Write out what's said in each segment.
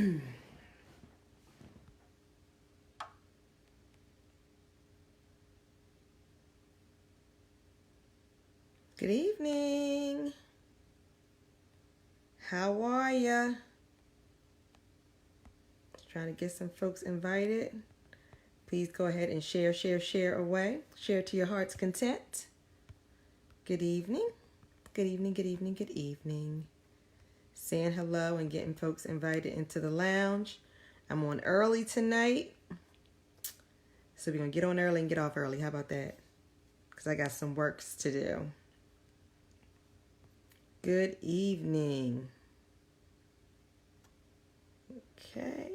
Good evening. How are ya? Trying to get some folks invited. Please go ahead and share away. Share to your heart's content. Good evening. Good evening, good evening, good evening. Saying hello and getting folks invited into the lounge. I'm on early tonight. So we're going to get on early and get off early. How about that? Because I got some works to do. Good evening. Okay.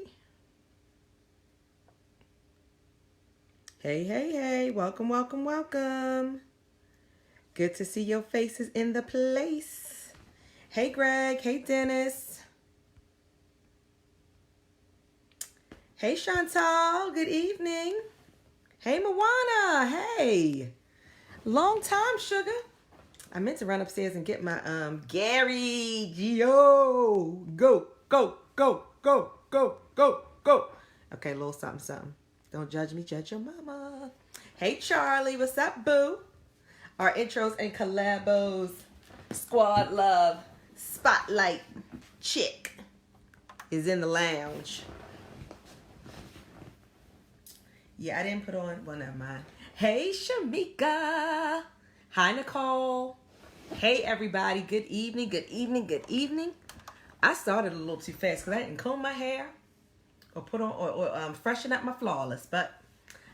Hey. Welcome, welcome, welcome. Good to see your faces in the place. Hey, Greg. Hey, Dennis. Hey, Chantal. Good evening. Hey, Moana. Hey. Long time, sugar. I meant to run upstairs and get my Gary Gio. Go. Okay, a little something. Don't judge me, judge your mama. Hey, Charlie. What's up, boo? Our intros and collabos squad love spotlight chick is in the lounge. Yeah, I didn't put on. Well, never mind. Hey, Shamika. Hi, Nicole. Hey, everybody. Good evening. I started a little too fast because I didn't comb my hair or put on or freshen up my flawless, but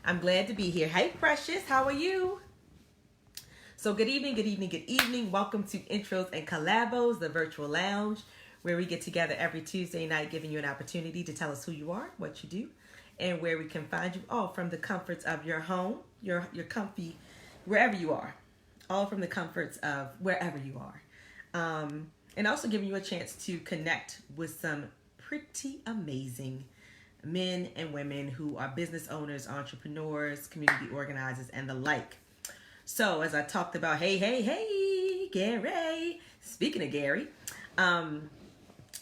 I'm glad to be here. Hey, Precious. How are you? So good evening. Welcome to Intros and Collabos, the virtual lounge, where we get together every Tuesday night, giving you an opportunity to tell us who you are, what you do, and where we can find you, all from the comforts of your home, your comfy, wherever you are. All from the comforts of wherever you are. And also giving you a chance to connect with some pretty amazing men and women who are business owners, entrepreneurs, community organizers, and the like. So as I talked about, hey, Gary. Speaking of Gary,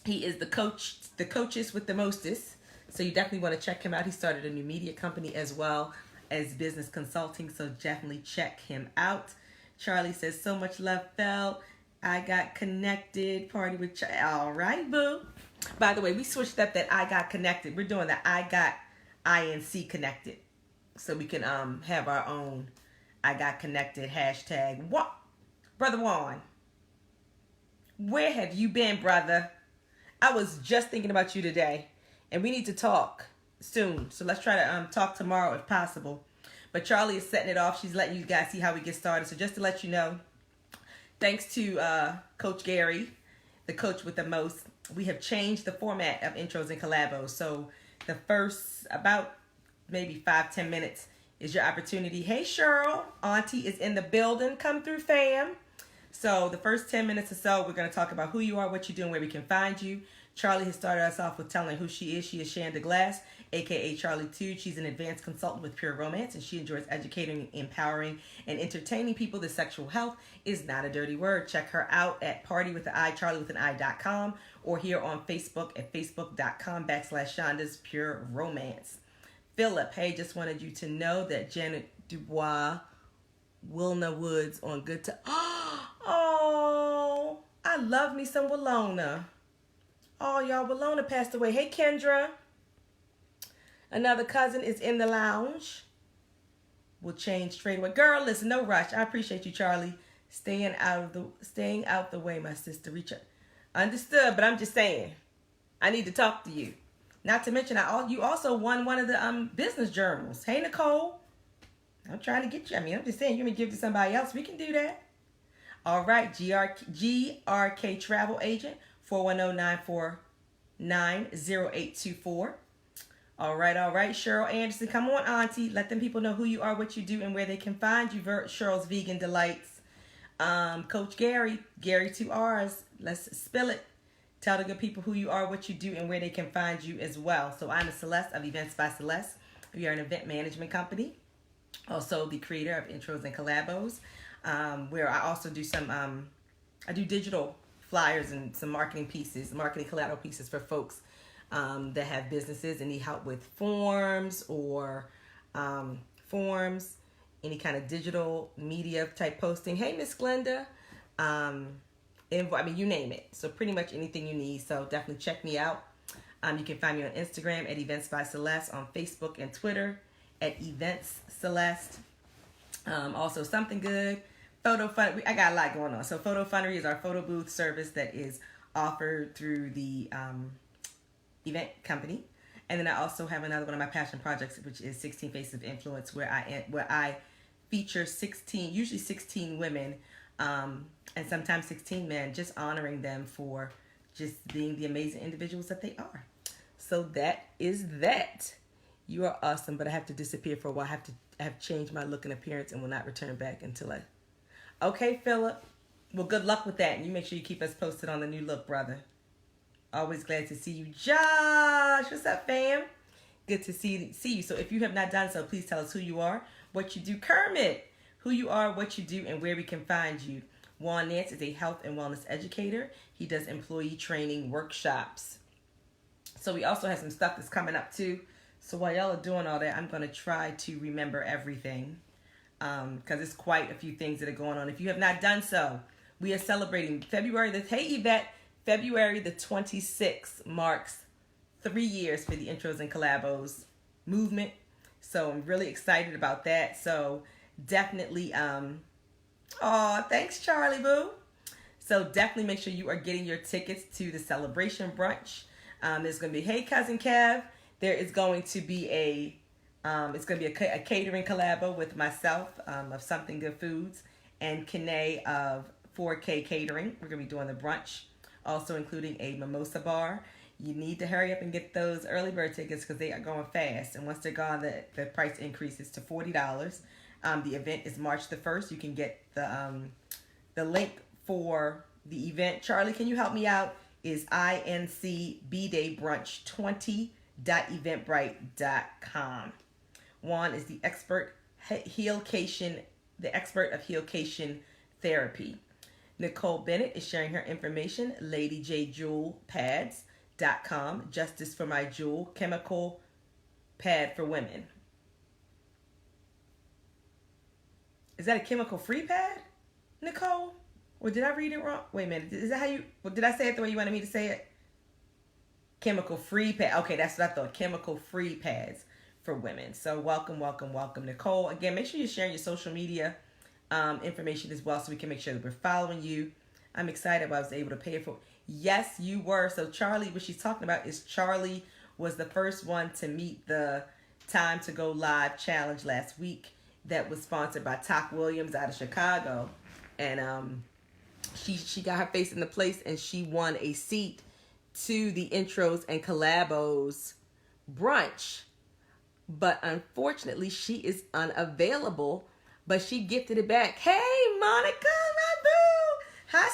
he is the coaches with the mostest. So you definitely want to check him out. He started a new media company as well as business consulting. So definitely check him out. Charlie says, so much love felt. I got connected. Party with Charlie. All right, boo. By the way, we switched up that I got connected. We're doing the I got INC connected. So we can have our own I got connected hashtag. What? Brother Juan, where have you been, brother? I was just thinking about you today. And we need to talk soon. So let's try to talk tomorrow if possible. But Charlie is setting it off. She's letting you guys see how we get started. So just to let you know, thanks to Coach Gary, the coach with the most, we have changed the format of intros and collabos. So the first about maybe 5-10 minutes is your opportunity. Hey, Cheryl, Auntie is in the building. Come through, fam. So the first 10 minutes or so, we're going to talk about who you are, what you're doing, where we can find you. Charlie has started us off with telling who she is. She is Shanda Glass, a.k.a. Charlie Tude. She's an advanced consultant with Pure Romance, and she enjoys educating, empowering, and entertaining people that sexual health is not a dirty word. Check her out at partywithai.com or here on Facebook at facebook.com/Shonda's Pure Romance. Philip, hey, just wanted you to know that Janet Dubois, Wilna Woods on Good to... Oh, I love me some Willona. Oh, y'all, Willona passed away. Hey, Kendra. Another cousin is in the lounge. We'll change straight away. Girl, listen, no rush. I appreciate you, Charlie. Staying out the way, my sister. Reach out. Understood, but I'm just saying. I need to talk to you. Not to mention, you also won one of the business journals. Hey, Nicole. I'm trying to get you. I'm just saying, you're going to give it to somebody else. We can do that. All right, GRK Travel Agent, 410-949-0824. All right. Cheryl Anderson, come on, Auntie. Let them people know who you are, what you do, and where they can find you. Cheryl's Vegan Delights. Coach Gary 2 R's. Let's spill it. Tell the good people who you are, what you do, and where they can find you as well. So I'm Celeste of Events by Celeste. We are an event management company. Also the creator of Intros and Collabos, where I also do some, I do digital flyers and some marketing collateral pieces for folks that have businesses and need help with forms or forms, any kind of digital media type posting. Hey, Miss Glenda. You name it. So pretty much anything you need. So definitely check me out. You can find me on Instagram at Events by Celeste, on Facebook and Twitter at Events Celeste. Also, Something Good, Photo Fun. I got a lot going on. So Photo Funnery is our photo booth service that is offered through the event company. And then I also have another one of my passion projects, which is 16 Faces of Influence, where I feature usually 16 women, and sometimes 16 men, just honoring them for just being the amazing individuals that they are. So that is that. You are awesome, but I have to disappear for a while. I have changed my look and appearance and will not return back until I... Okay, Philip. Well, good luck with that. And you make sure you keep us posted on the new look, brother. Always glad to see you. Josh, what's up, fam? Good to see you. So if you have not done so, please tell us who you are, what you do. Kermit, who you are, what you do, and where we can find you. Juan Nance is a health and wellness educator. He does employee training workshops. So we also have some stuff that's coming up too. So while y'all are doing all that, I'm going to try to remember everything, because it's quite a few things that are going on. If you have not done so, we are celebrating February the 26th marks 3 years for the Intros and Collabos movement. So I'm really excited about that. So definitely, thanks, Charlie Boo. So definitely make sure you are getting your tickets to the celebration brunch. There's going to be, hey, Cousin Kev. There is going to be a catering collabo with myself of Something Good Foods and Kene of 4K Catering. We're going to be doing the brunch, also including a mimosa bar. You need to hurry up and get those early bird tickets because they are going fast. And once they're gone, the price increases to $40. The event is March the 1st. You can get the link for the event. Charlie, can you help me out? Is incbdaybrunch20.eventbrite.com. Juan is the expert of heelcation therapy. Nicole Bennett is sharing her information. LadyJJewelPads.com. Justice for My Jewel chemical pad for women. Is that a chemical-free pad, Nicole? Or did I read it wrong? Wait a minute. Is that how you... Did I say it the way you wanted me to say it? Chemical-free pad. Okay, that's what I thought. Chemical-free pads for women. So welcome, Nicole. Again, make sure you're sharing your social media information as well so we can make sure that we're following you. I'm excited I was able to pay it for... Yes, you were. So Charlie, what she's talking about is Charlie was the first one to meet the Time to Go Live challenge last week that was sponsored by Toc Williams out of Chicago. And she got her face in the place and she won a seat to the Intros and Collabos brunch. But unfortunately, she is unavailable. But she gifted it back. Hey, Monica, my boo. Hi,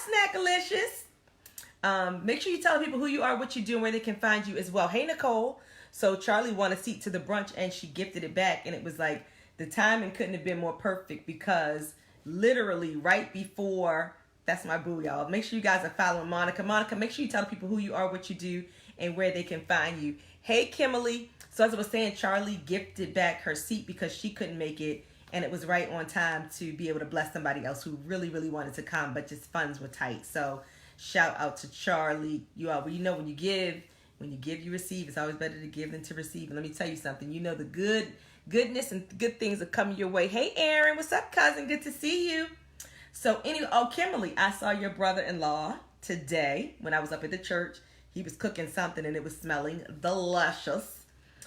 Snackalicious. Make sure you tell people who you are, what you do, and where they can find you as well. Hey, Nicole. So Charlie won a seat to the brunch, and she gifted it back. And it was like the timing couldn't have been more perfect because literally right before... That's my boo, y'all. Make sure you guys are following Monica. Monica, make sure you tell people who you are, what you do, and where they can find you. Hey, Kimberly. So as I was saying, Charlie gifted back her seat because she couldn't make it. And it was right on time to be able to bless somebody else who really, really wanted to come, but just funds were tight. So shout out to Charlie. You all, well, you know, when you give, you receive. It's always better to give than to receive. And let me tell you something. You know the goodness and good things are coming your way. Hey, Aaron. What's up, cousin? Good to see you. So anyway, Kimberly, I saw your brother-in-law today when I was up at the church. He was cooking something and it was smelling delicious.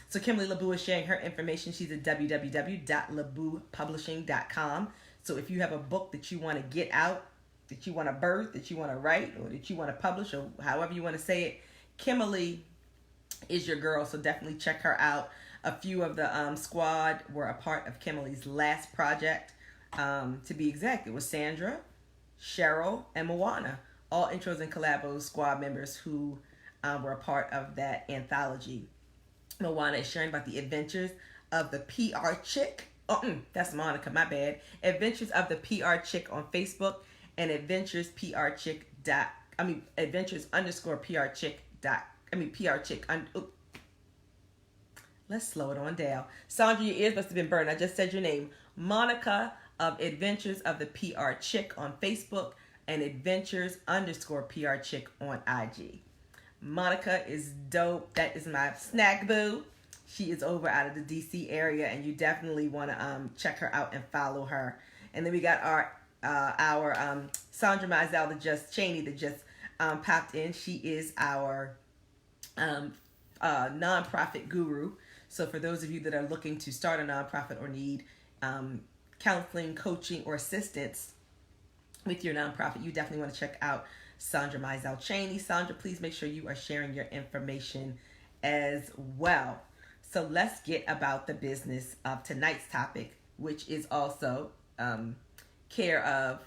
So Kimberly LeBou is sharing her information. She's at www.leboupublishing.com. So if you have a book that you want to get out, that you want to birth, that you want to write, or that you want to publish, or however you want to say it, Kimberly is your girl. So definitely check her out. A few of the squad were a part of Kimberly's last project. To be exact, it was Sandra, Cheryl, and Moana, all Intros and Collabos squad members who were a part of that anthology. Moana is sharing about the adventures of the PR chick. That's Monica, my bad. Adventures of the PR chick on Facebook and adventures_PR chick. PR chick. Let's slow it on down. Sandra, your ears must have been burned. I just said your name. Monica of Adventures of the PR Chick on Facebook and Adventures_PR Chick on IG. Monica is dope. That is my snack boo. She is over out of the DC area, and you definitely want to check her out and follow her. And then we got our Sandra Mizell that just popped in. She is our nonprofit guru. So for those of you that are looking to start a nonprofit or need counseling, coaching, or assistance with your nonprofit, you definitely want to check out Sandra Mizell Cheney. Sandra, please make sure you are sharing your information as well. So let's get about the business of tonight's topic, which is also care of,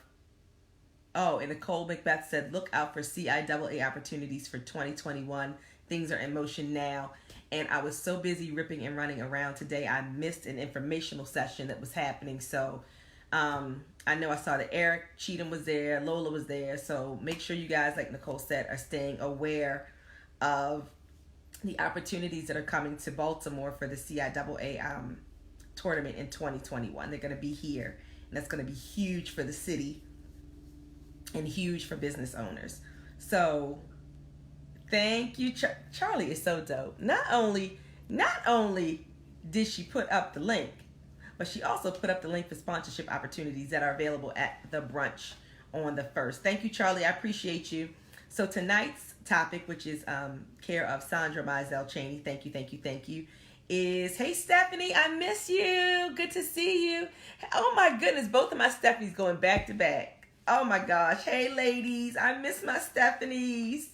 and Nicole Macbeth said, look out for CIAA opportunities for 2021. Things are in motion now. And I was so busy ripping and running around today, I missed an informational session that was happening. So I know I saw that Eric Cheatham was there, Lola was there. So make sure you guys, like Nicole said, are staying aware of the opportunities that are coming to Baltimore for the CIAA tournament in 2021. They're going to be here, and that's going to be huge for the city and huge for business owners. So thank you. Charlie is so dope. Not only did she put up the link, but she also put up the link for sponsorship opportunities that are available at the brunch on the 1st. Thank you, Charlie. I appreciate you. So tonight's topic, which is care of Sandra Mizell Cheney, thank you, is, hey, Stephanie, I miss you. Good to see you. Oh, my goodness. Both of my Stephanies going back to back. Oh, my gosh. Hey, ladies. I miss my Stephanies.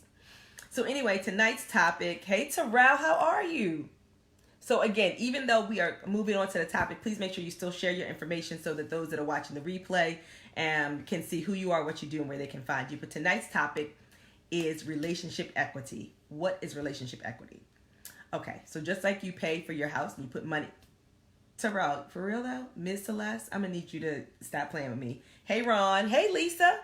So anyway, tonight's topic, hey, Terrell, how are you? So again, even though we are moving on to the topic, please make sure you still share your information so that those that are watching the replay can see who you are, what you do, and where they can find you. But tonight's topic is relationship equity. What is relationship equity? Okay, so just like you pay for your house and you put money. Terrell, for real though, Ms. Celeste, I'm going to need you to stop playing with me. Hey, Ron. Hey, Lisa.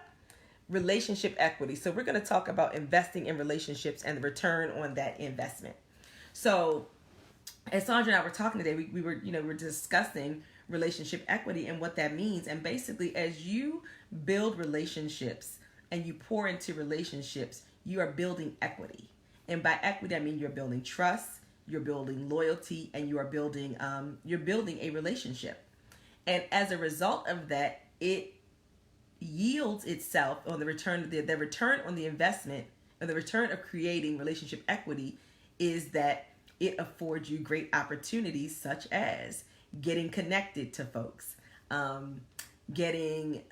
Relationship equity. So we're going to talk about investing in relationships and the return on that investment. So as Sandra and I were talking today, we were discussing relationship equity and what that means. And basically, as you build relationships and you pour into relationships, you are building equity. And by equity, I mean you're building trust, you're building loyalty, and you are building a relationship. And as a result of that, it yields itself on the return on the investment, and the return of creating relationship equity is that it affords you great opportunities, such as getting connected to folks, getting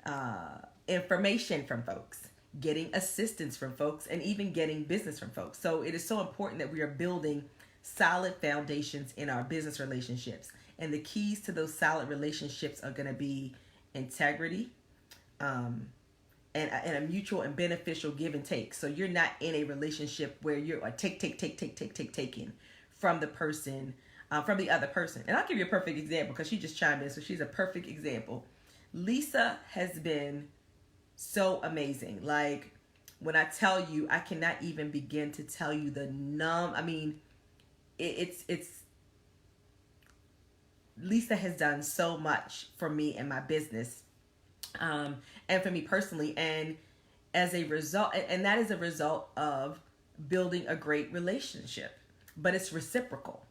information from folks, getting assistance from folks, and even getting business from folks. So it is so important that we are building solid foundations in our business relationships. And the keys to those solid relationships are going to be integrity, and a mutual and beneficial give and take. So you're not in a relationship where you're like taking from the person, from the other person. And I'll give you a perfect example because she just chimed in, so she's a perfect example. Lisa has been so amazing. Like, when I tell you, I cannot even begin to tell you it's Lisa has done so much for me and my business, and for me personally, and as a result, and that is a result of building a great relationship, but it's reciprocal.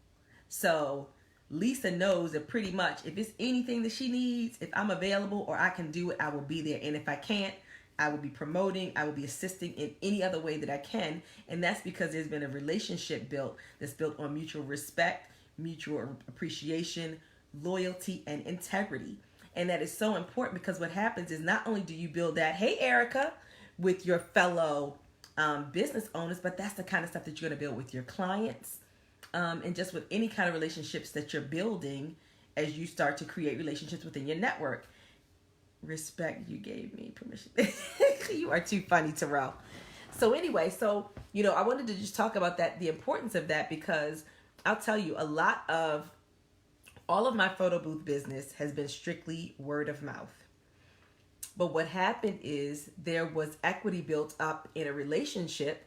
So Lisa knows that pretty much if it's anything that she needs, if I'm available or I can do it, I will be there. And if I can't, I will be promoting, I will be assisting in any other way that I can. And that's because there's been a relationship that's built on mutual respect, mutual appreciation, loyalty, and integrity. And that is so important because what happens is not only do you build that, hey, Erica, with your fellow business owners, but that's the kind of stuff that you're going to build with your clients, and just with any kind of relationships that you're building as you start to create relationships within your network. Respect, you gave me permission. You are too funny, Terrell. So anyway, I wanted to just talk about that, the importance of that, because I'll tell you, all of my photo booth business has been strictly word of mouth. But what happened is there was equity built up in a relationship,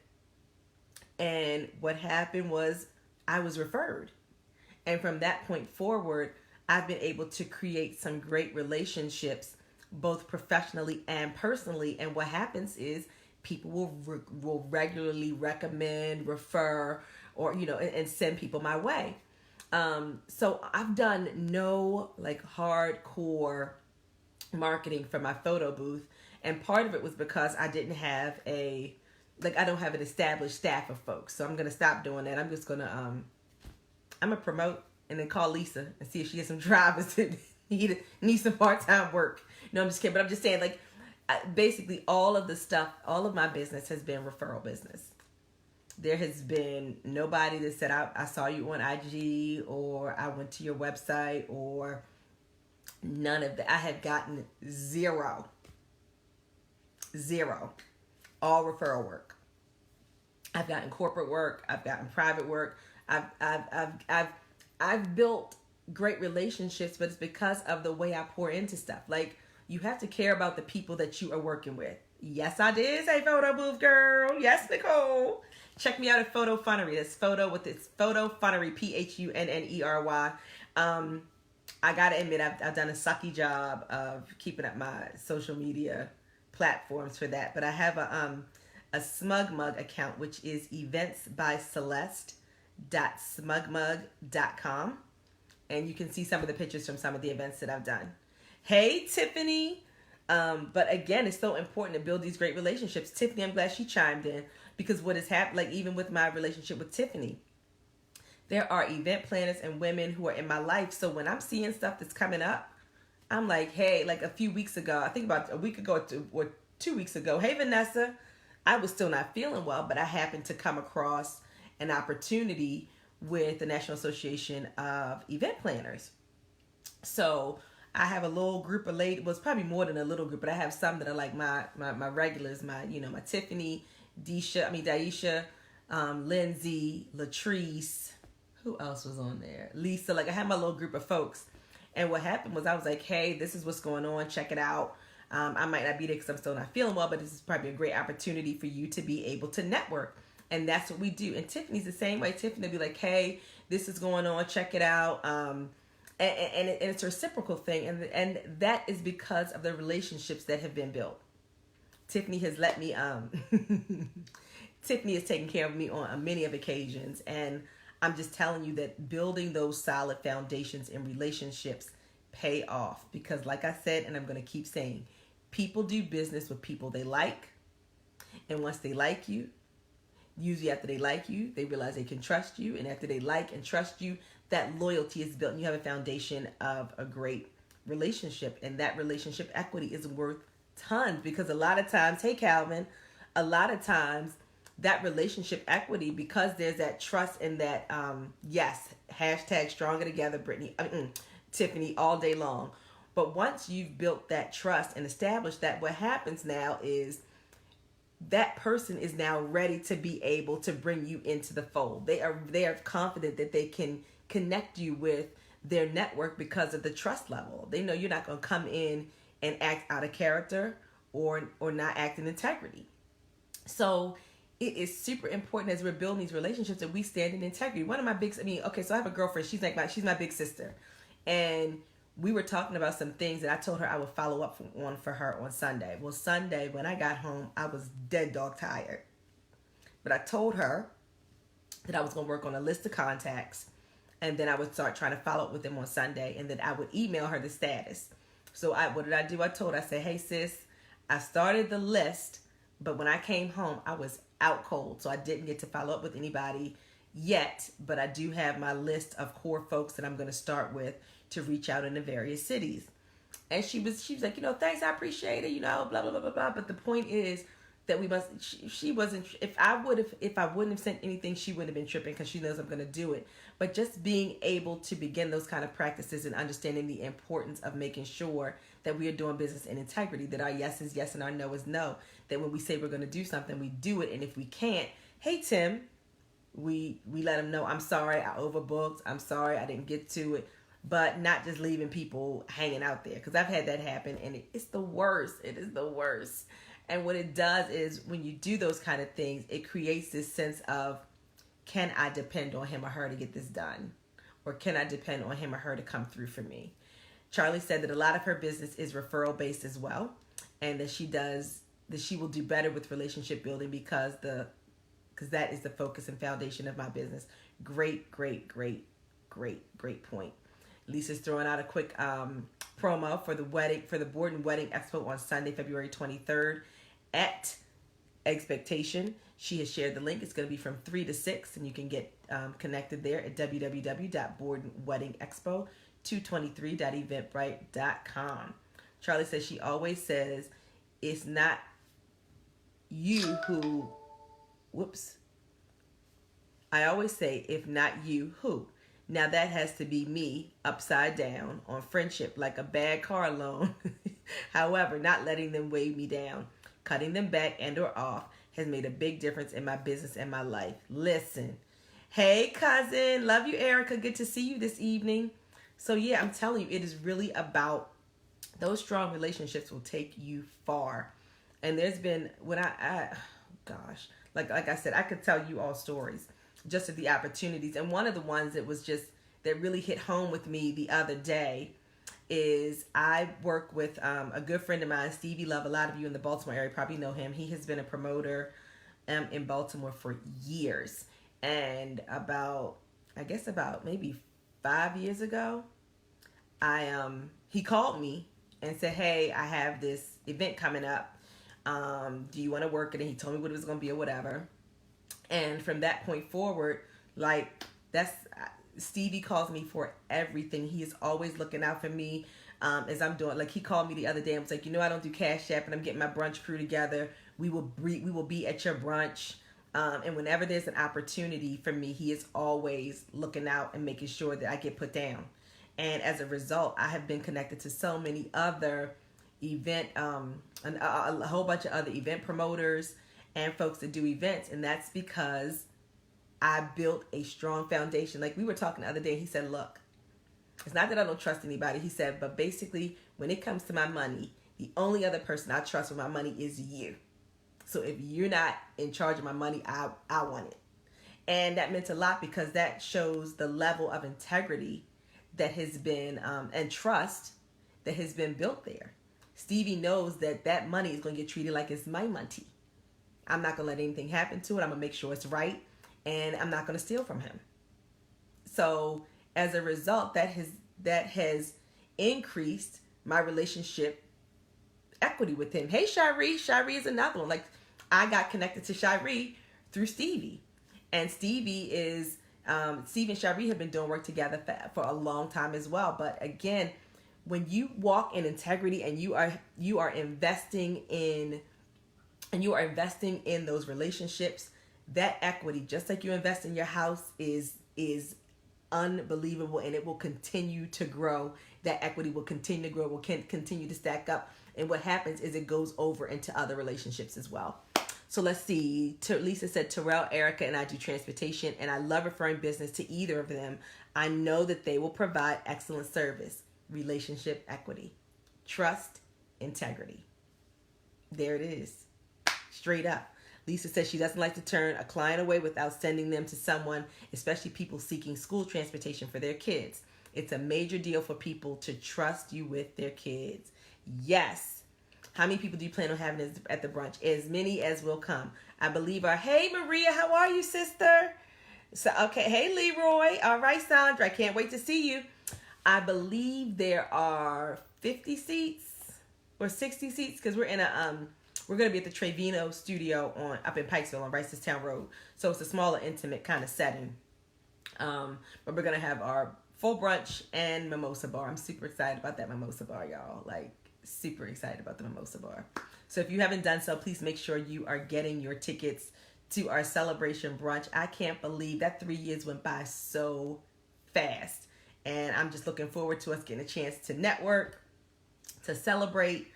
And what happened was I was referred. And from that point forward, I've been able to create some great relationships, both professionally and personally. And what happens is people will regularly recommend, refer, or, and send people my way. So I've done no like hardcore marketing for my photo booth. And part of it was because I didn't have I don't have an established staff of folks. So I'm going to stop doing that. I'm just going to, I'm going to promote and then call Lisa and see if she has some drivers that need some part-time work. No, I'm just kidding. But I'm just saying, like, basically all of my business has been referral business. There has been nobody that said, I saw you on IG, or I went to your website, or none of that. I have gotten zero. All referral work. I've gotten corporate work. I've gotten private work. I've built great relationships, but it's because of the way I pour into stuff. Like, you have to care about the people that you are working with. Yes, I did say photo booth, girl. Yes, Nicole. Check me out at Photo Funnery. That's Photo Funnery, PHUNNERY. I gotta admit, I've done a sucky job of keeping up my social media platforms for that. But I have a Smug Mug account, which is eventsbyceleste.smugmug.com. And you can see some of the pictures from some of the events that I've done. Hey, Tiffany. But again, it's so important to build these great relationships. Tiffany, I'm glad she chimed in, because what has happened, like even with my relationship with Tiffany, there are event planners and women who are in my life. So when I'm seeing stuff that's coming up, I'm like, hey, like a few weeks ago, I think about a week ago or 2 weeks ago, hey, Vanessa, I was still not feeling well, but I happened to come across an opportunity with the National Association of Event Planners. So I have a little group of ladies. Well, it's probably more than a little group, but I have some that are like my regulars, my Tiffany, Daisha, Lindsay, Latrice. Who else was on there? Lisa. Like, I had my little group of folks. And what happened was I was like, hey, this is what's going on. Check it out. I might not be there because I'm still not feeling well, but this is probably a great opportunity for you to be able to network. And that's what we do. And Tiffany's the same way. Tiffany will be like, hey, this is going on. Check it out. And it's a reciprocal thing. And that is because of the relationships that have been built. Tiffany has let me, Tiffany has taken care of me on many of occasions. And I'm just telling you that building those solid foundations in relationships pay off. Because like I said, and I'm going to keep saying, people do business with people they like. And once they like you, usually after they like you, they realize they can trust you. And after they like and trust you, that loyalty is built and you have a foundation of a great relationship. And that relationship equity is worth tons, because a lot of times, hey Calvin, a lot of times that relationship equity, because there's that trust and that, yes, hashtag stronger together, Brittany, Tiffany, all day long. But once you've built that trust and established that, what happens now is that person is now ready to be able to bring you into the fold. They are confident that they can connect you with their network because of the trust level. They know you're not going to come in and act out of character or not act in integrity. So it is super important as we're building these relationships that we stand in integrity. One of my so I have a girlfriend. She's my big sister. And we were talking about some things that I told her I would follow up on for her on Sunday. Well, Sunday when I got home, I was dead dog tired. But I told her that I was going to work on a list of contacts, and then I would start trying to follow up with them on Sunday, and then I would email her the status. So what did I do? I said, hey sis, I started the list, but when I came home, I was out cold. So I didn't get to follow up with anybody yet, but I do have my list of core folks that I'm going to start with to reach out in the various cities. And she was like, thanks, I appreciate it, blah, blah, blah, blah, blah. But the point is that she wasn't, if I wouldn't have sent anything, she wouldn't have been tripping because she knows I'm going to do it. But just being able to begin those kind of practices and understanding the importance of making sure that we are doing business in integrity, that our yes is yes and our no is no, that when we say we're going to do something, we do it. And if we can't, hey, Tim, we let them know, I'm sorry, I overbooked. I'm sorry, I didn't get to it. But not just leaving people hanging out there, because I've had that happen, and it's the worst. It is the worst. And what it does is when you do those kind of things, it creates this sense of can I depend on him or her to get this done? Or can I depend on him or her to come through for me? Charlie said that a lot of her business is referral based as well, and that she will do better with relationship building because that is the focus and foundation of my business. Great point. Lisa's throwing out a quick promo for the Borden Wedding Expo on Sunday, February 23rd at Expectation. She has shared the link. It's going to be from 3 to 6, and you can get connected there at www.bordenweddingexpo223.eventbrite.com. Charlie says she always says, it's not you who, I always say, if not you, who? Now that has to be me upside down on friendship like a bad car loan. However, not letting them weigh me down. Cutting them back and or off has made a big difference in my business and my life. Listen. Hey, cousin. Love you, Erica. Good to see you this evening. So, yeah, I'm telling you, it is really about those strong relationships will take you far. And there's been, like I said, I could tell you all stories just of the opportunities. And one of the ones that really hit home with me the other day is I work with a good friend of mine, Stevie Love. A lot of you in the Baltimore area probably know him. He has been a promoter in Baltimore for years. And about maybe 5 years ago, he called me and said, hey, I have this event coming up. Do you want to work it? And he told me what it was going to be or whatever. And from that point forward, Stevie calls me for everything. He is always looking out for me as I'm doing. Like, he called me the other day and was like, I don't do Cash App, and I'm getting my brunch crew together. We will be at your brunch. And whenever there's an opportunity for me, he is always looking out and making sure that I get put down. And as a result, I have been connected to so many other a whole bunch of other event promoters and folks that do events. And that's because I built a strong foundation. Like we were talking the other day, he said, look, it's not that I don't trust anybody. He said, but basically when it comes to my money, the only other person I trust with my money is you. So if you're not in charge of my money, I want it. And that meant a lot because that shows the level of integrity that has been, and trust that has been built there. Stevie knows that money is going to get treated like it's my money. I'm not going to let anything happen to it. I'm going to make sure it's right. And I'm not going to steal from him. So as a result, that has increased my relationship equity with him. Hey, Shiree. Shiree is another one. Like, I got connected to Shiree through Stevie. And Stevie and Shiree have been doing work together for a long time as well. But again, when you walk in integrity and you are investing in those relationships, that equity, just like you invest in your house, is unbelievable, and it will continue to grow. That equity will continue to grow, will continue to stack up. And what happens is it goes over into other relationships as well. So let's see. Lisa said, Terrell, Erica, and I do transportation, and I love referring business to either of them. I know that they will provide excellent service. Relationship equity, trust, integrity. There it is. Straight up. Lisa says she doesn't like to turn a client away without sending them to someone, especially people seeking school transportation for their kids. It's a major deal for people to trust you with their kids. Yes. How many people do you plan on having at the brunch? As many as will come. I believe hey, Maria, how are you, sister? So, okay. Hey, Leroy. All right, Sandra. I can't wait to see you. I believe there are 50 seats or 60 seats because we're going to be at the Trevino studio up in Pikesville on Ricestown Road. So it's a smaller, intimate kind of setting. But we're going to have our full brunch and mimosa bar. I'm super excited about that mimosa bar, y'all. Like, super excited about the mimosa bar. So if you haven't done so, please make sure you are getting your tickets to our celebration brunch. I can't believe that 3 years went by so fast. And I'm just looking forward to us getting a chance to network, to celebrate,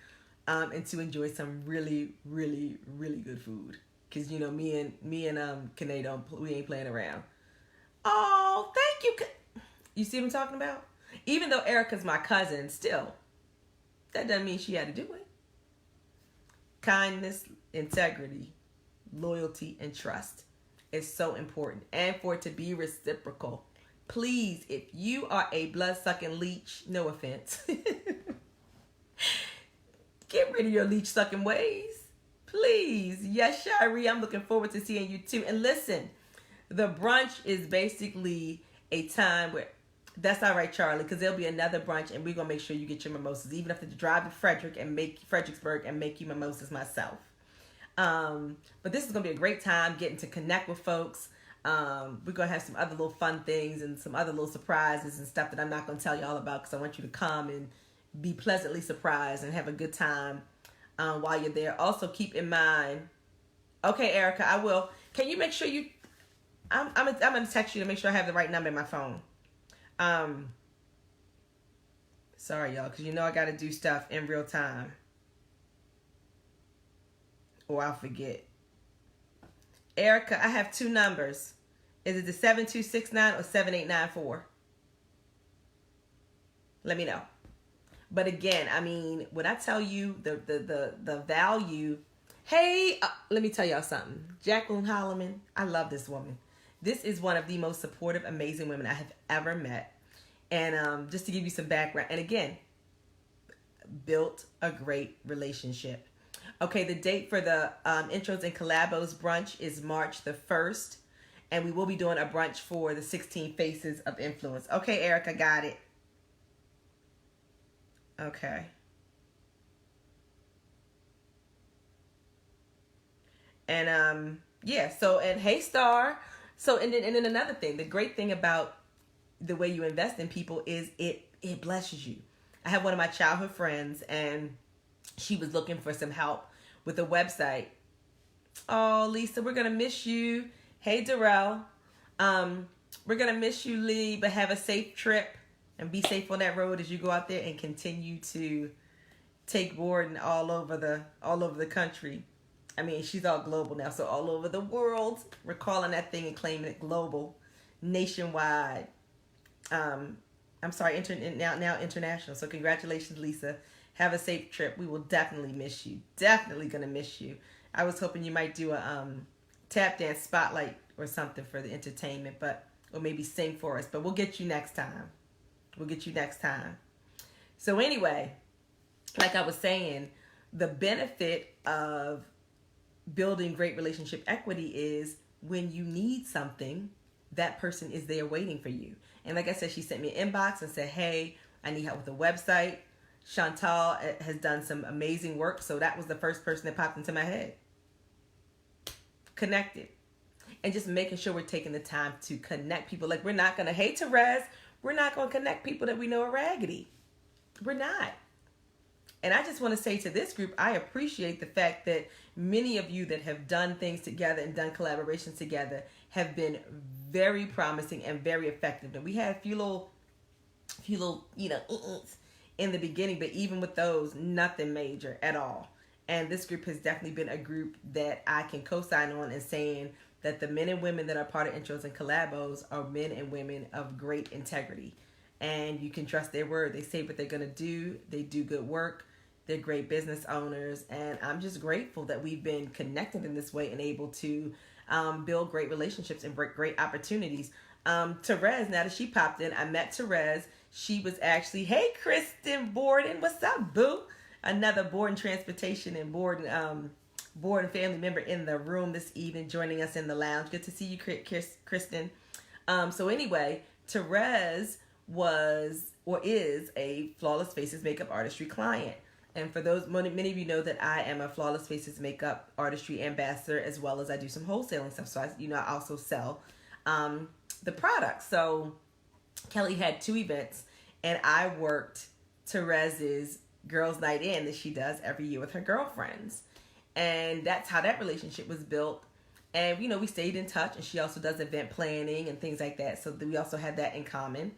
and to enjoy some really, really, really good food. Because, me and Kane we ain't playing around. Oh, thank you. You see what I'm talking about? Even though Erica's my cousin, still, that doesn't mean she had to do it. Kindness, integrity, loyalty, and trust is so important, and for it to be reciprocal. Please, if you are a blood-sucking leech, no offense, get rid of your leech-sucking ways. Please. Yes, Shari, I'm looking forward to seeing you too. And listen, the brunch is basically a time where, that's all right, Charlie, because there'll be another brunch, and we're going to make sure you get your mimosas, even if I have to drive to Fredericksburg and make you mimosas myself. But this is going to be a great time getting to connect with folks. We're going to have some other little fun things and some other little surprises and stuff that I'm not going to tell you all about, because I want you to come and be pleasantly surprised and have a good time while you're there. Also, keep in mind, okay, Erica, I will. Can you make sure you, I'm going to text you to make sure I have the right number in my phone. Sorry, y'all, because you know I got to do stuff in real time, or I'll forget. Erica, I have two numbers. Is it the 7269 or 7894? Let me know. But again, I mean, when I tell you the value, hey, let me tell y'all something. Jacqueline Holloman, I love this woman. This is one of the most supportive, amazing women I have ever met. And just to give you some background, and again, built a great relationship. Okay, the date for the Intros and Collabos brunch is March the 1st. And we will be doing a brunch for the 16 Faces of Influence. Okay, Erica, got it. Okay. And yeah, so, and hey, Star. So, and then another thing, the great thing about the way you invest in people is it blesses you. I have one of my childhood friends, and she was looking for some help with a website. Oh, Lisa, we're going to miss you. Hey, Darrell. We're going to miss you, Lee, but have a safe trip and be safe on that road as you go out there and continue to take Borden all over the country. I mean, she's all global now, so all over the world. We're calling that thing and claiming it global, nationwide. I'm sorry, now international. So congratulations, Lisa. Have a safe trip. We will definitely miss you. Definitely gonna miss you. I was hoping you might do a tap dance spotlight or something for the entertainment, or maybe sing for us. But we'll get you next time. We'll get you next time. So anyway, like I was saying, the benefit of building great relationship equity is when you need something, that person is there waiting for you. And like I said, she sent me an inbox and said, hey, I need help with a website. Chantal has done some amazing work. So that was the first person that popped into my head. Connected. And just making sure we're taking the time to connect people. Like, we're not going to, hey, Therese, we're not going to connect people that we know are raggedy. We're not. And I just want to say to this group, I appreciate the fact that many of you that have done things together and done collaborations together have been very promising and very effective. And we had a few little, in the beginning, but even with those, nothing major at all. And this group has definitely been a group that I can co-sign on and saying that the men and women that are part of Intros and Collabos are men and women of great integrity. And you can trust their word. They say what they're going to do. They do good work. They're great business owners. And I'm just grateful that we've been connected in this way and able to build great relationships and great opportunities. Therese, now that she popped in, I met Therese. She was actually, hey, Kristen Borden. What's up, boo? Another Borden Transportation and Borden family member in the room this evening, joining us in the lounge. Good to see you, Kristen. So anyway, Therese was or is a Flawless Faces makeup artistry client. And for those, many of you know that I am a Flawless Faces makeup artistry ambassador, as well as I do some wholesaling stuff. So I also sell the products. So Kelly had 2 events, and I worked Therese's Girls Night In that she does every year with her girlfriends. And that's how that relationship was built. And, we stayed in touch, and she also does event planning and things like that. So we also had that in common.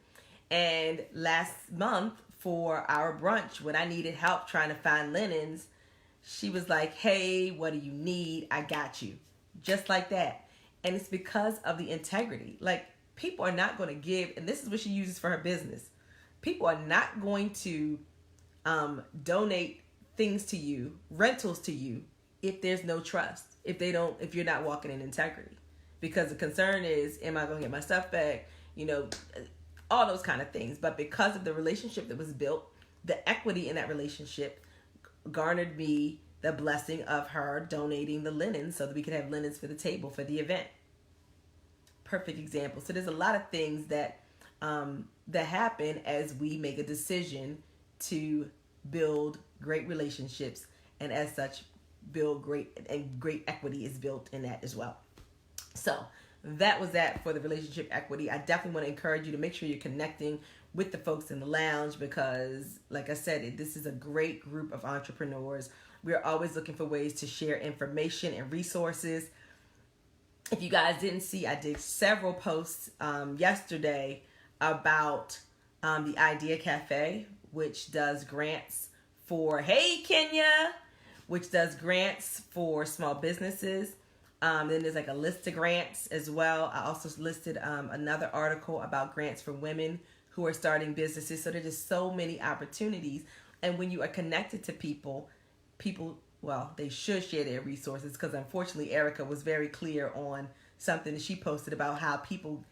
And last month for our brunch, when I needed help trying to find linens, she was like, hey, what do you need? I got you. Just like that. And it's because of the integrity. Like, people are not going to give, and this is what she uses for her business. People are not going to donate things to you, rentals to you, if there's no trust, if you're not walking in integrity. because the concern is, am I going to get my stuff back? All those kind of things. But because of the relationship that was built, the equity in that relationship garnered me the blessing of her donating the linen so that we could have linens for the table for the event. Perfect example. So there's a lot of things that that happen as we make a decision to build great relationships, and as such build great equity is built in that as well. So that was that for the relationship equity. I definitely want to encourage you to make sure you're connecting with the folks in the lounge, because like I said, this is a great group of entrepreneurs. We're always looking for ways to share information and resources. If you guys didn't see, I did several posts yesterday about the Idea Cafe, which does grants for, hey Kenya, which does grants for small businesses. Then there's like a list of grants as well. I also listed another article about grants for women who are starting businesses. So there's just so many opportunities. And when you are connected to people, well, they should share their resources, because unfortunately Erica was very clear on something that she posted about how people,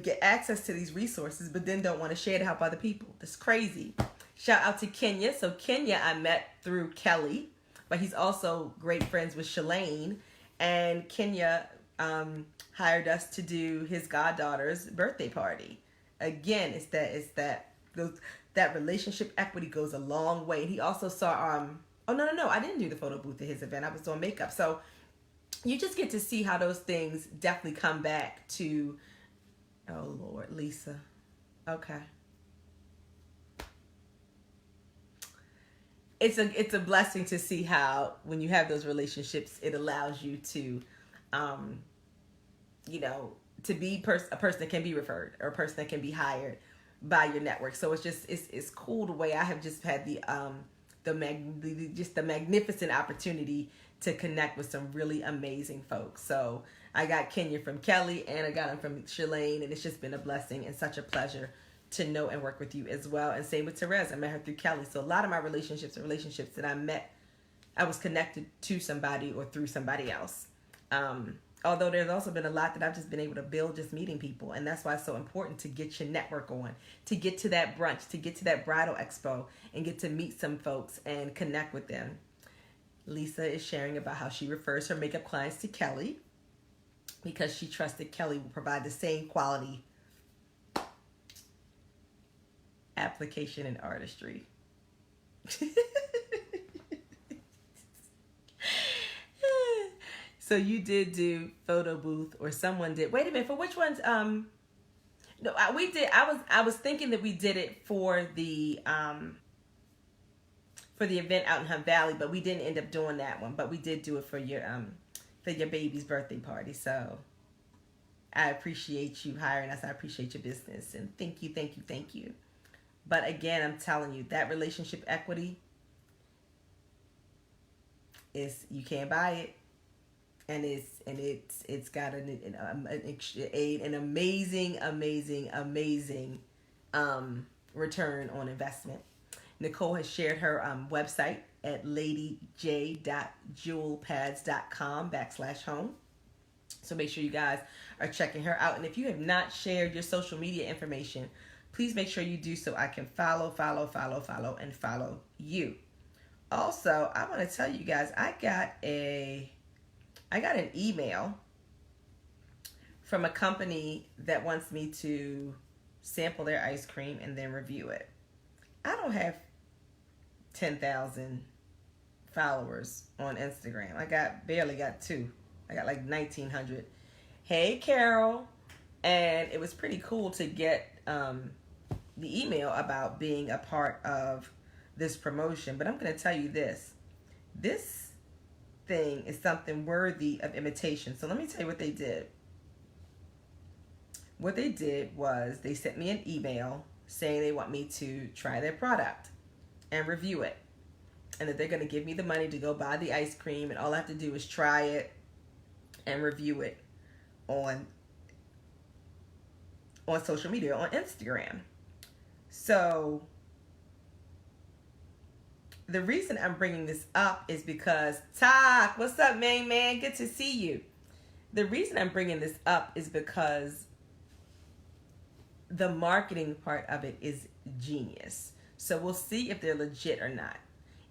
get access to these resources but then don't want to share to help other people. That's crazy. Shout out to Kenya. So Kenya I met through Kelly, but he's also great friends with Shalane, and Kenya hired us to do his goddaughter's birthday party. Again, it's that relationship equity goes a long way. And he also saw oh no, I didn't do the photo booth at his event. I was doing makeup. So you just get to see how those things definitely come back to, oh Lord, Lisa. Okay. It's a blessing to see how when you have those relationships, it allows you to, to be a person that can be referred, or a person that can be hired by your network. So it's cool the way I have just had the magnificent opportunity to connect with some really amazing folks. So I got Kenya from Kelly, and I got him from Shalane, and it's just been a blessing and such a pleasure to know and work with you as well. And same with Therese. I met her through Kelly. So a lot of my relationships are relationships that I was connected to somebody or through somebody else. Although there's also been a lot that I've just been able to build just meeting people. And that's why it's so important to get your network on, to get to that brunch, to get to that bridal expo, and get to meet some folks and connect with them. Lisa is sharing about how she refers her makeup clients to Kelly because she trusted Kelly will provide the same quality application and artistry. So you did do photo booth, or someone did. Wait a minute, for which ones? No, we did. I was thinking that we did it for the event out in Hunt Valley, but we didn't end up doing that one. But we did do it for your baby's birthday party. So I appreciate you hiring us. I appreciate your business, and thank you. But again, I'm telling you, that relationship equity you can't buy it. And it's got an amazing return on investment. Nicole has shared her website at ladyj.jewelpads.com/home. So make sure you guys are checking her out. And if you have not shared your social media information, please make sure you do so I can follow, and follow you. Also, I want to tell you guys, I got an email from a company that wants me to sample their ice cream and then review it. I don't have 10,000 followers on Instagram. I barely got 2. I got like 1,900. Hey, Carol. And it was pretty cool to get the email about being a part of this promotion. But I'm going to tell you this. This thing is something worthy of imitation. So let me tell you what they did. What they did was they sent me an email saying they want me to try their product and review it, and that they're going to give me the money to go buy the ice cream, and all I have to do is try it and review it on social media, on Instagram. So the reason I'm bringing this up is because, Tak, what's up, man? Good to see you. The reason I'm bringing this up is because the marketing part of it is genius. So we'll see if they're legit or not.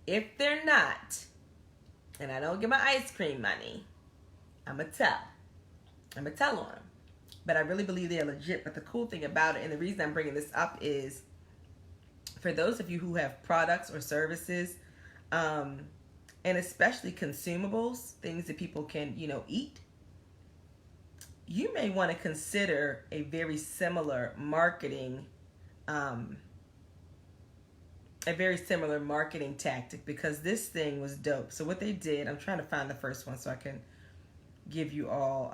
If they're not, and I don't get my ice cream money, I'm going to tell. I'm going to tell on them. But I really believe they're legit. But the cool thing about it, and the reason I'm bringing this up is, for those of you who have products or services, and especially consumables, things that people can, eat, you may want to consider a very similar marketing tactic, because this thing was dope. So what they did, I'm trying to find the first one so I can give you all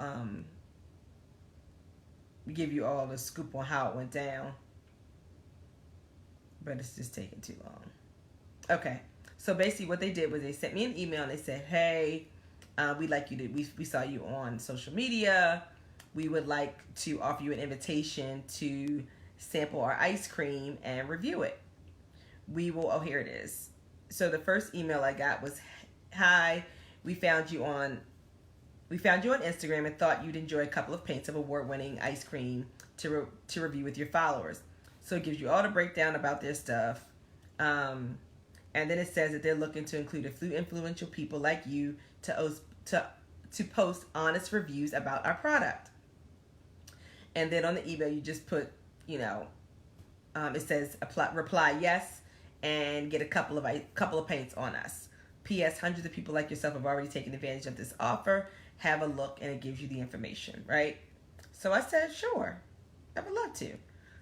the scoop on how it went down. But it's just taking too long. Okay. So basically what they did was they sent me an email and they said, hey, we'd like you to, we saw you on social media. We would like to offer you an invitation to sample our ice cream and review it. Oh, here it is. So the first email I got was, hi, we found you on Instagram and thought you'd enjoy a couple of pints of award-winning ice cream to review with your followers. So it gives you all the breakdown about their stuff. And then it says that they're looking to include a few influential people like you to post honest reviews about our product. And then on the email, you just put, it says reply yes and get a couple of paints on us. P.S. Hundreds of people like yourself have already taken advantage of this offer. Have a look, and it gives you the information, right? So I said, sure, I would love to.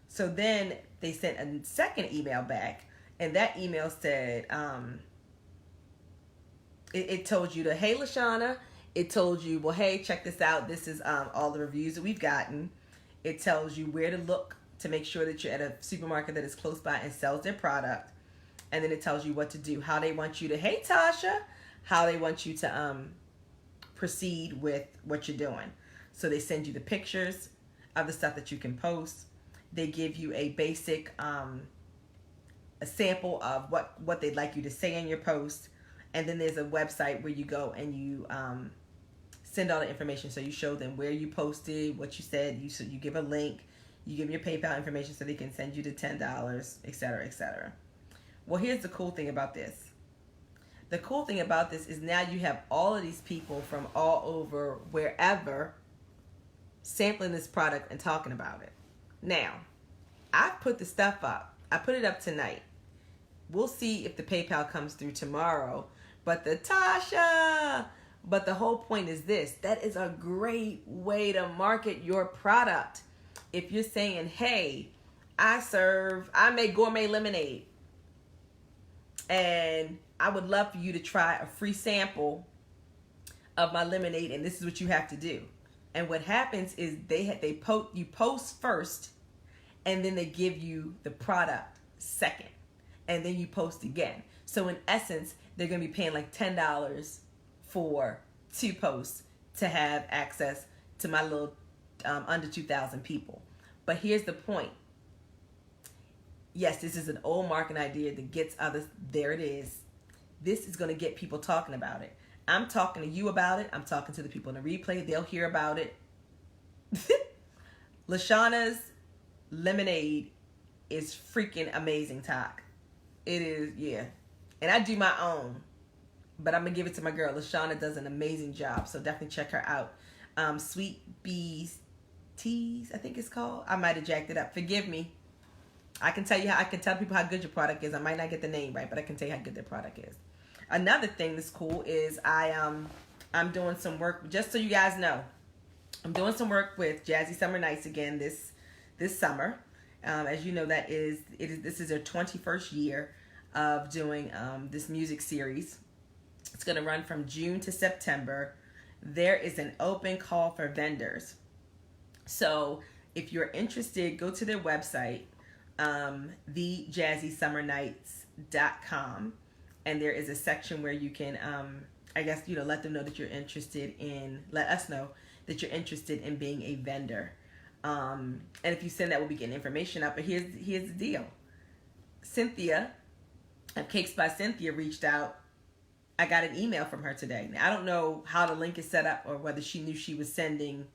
So then they sent a second email back, and that email said, it told you hey, Lashana, it told you, well, hey, check this out. This is all the reviews that we've gotten. It tells you where to look to make sure that you're at a supermarket that is close by and sells their product. And then it tells you what to do, how they want you to, hey, Tasha, how they want you to proceed with what you're doing. So they send you the pictures of the stuff that you can post. They give you a basic, a sample of what they'd like you to say in your post. And then there's a website where you go and you send all the information. So you show them where you posted, what you said. You give a link. You give your PayPal information so they can send you the $10, et cetera, et cetera. Well, here's the cool thing about this. The cool thing about this is now you have all of these people from all over, wherever, sampling this product and talking about it. Now, I put the stuff up. I put it up tonight. We'll see if the PayPal comes through tomorrow. But the whole point is this. That is a great way to market your product. If you're saying, hey, I make gourmet lemonade, and I would love for you to try a free sample of my lemonade, and this is what you have to do. And what happens is you post first, and then they give you the product second, and then you post again. So in essence, they're going to be paying like $10 for 2 posts to have access to my little under 2,000 people. But here's the point. Yes, this is an old marketing idea that gets others. There it is. This is going to get people talking about it. I'm talking to you about it. I'm talking to the people in the replay. They'll hear about it. Lashana's lemonade is freaking amazing, Talk. It is, yeah. And I do my own, but I'm going to give it to my girl. Lashana does an amazing job, so definitely check her out. Sweet Bees Teas, I think it's called. I might have jacked it up. Forgive me. I can tell people how good your product is. I might not get the name right, but I can tell you how good their product is. Another thing that's cool is I'm doing some work, just so you guys know. I'm doing some work with Jazzy Summer Nights again this summer. As you know, this is their 21st year of doing this music series. It's going to run from June to September. There is an open call for vendors. So if you're interested, go to their website, thejazzysummernights.com, and there is a section where you can, let them know that you're interested in, let us know that you're interested in being a vendor. And if you send that, we'll be getting information out. But here's the deal. Cynthia, of Cakes by Cynthia, reached out I got an email from her today. Now, I don't know how the link is set up or whether she knew she was sending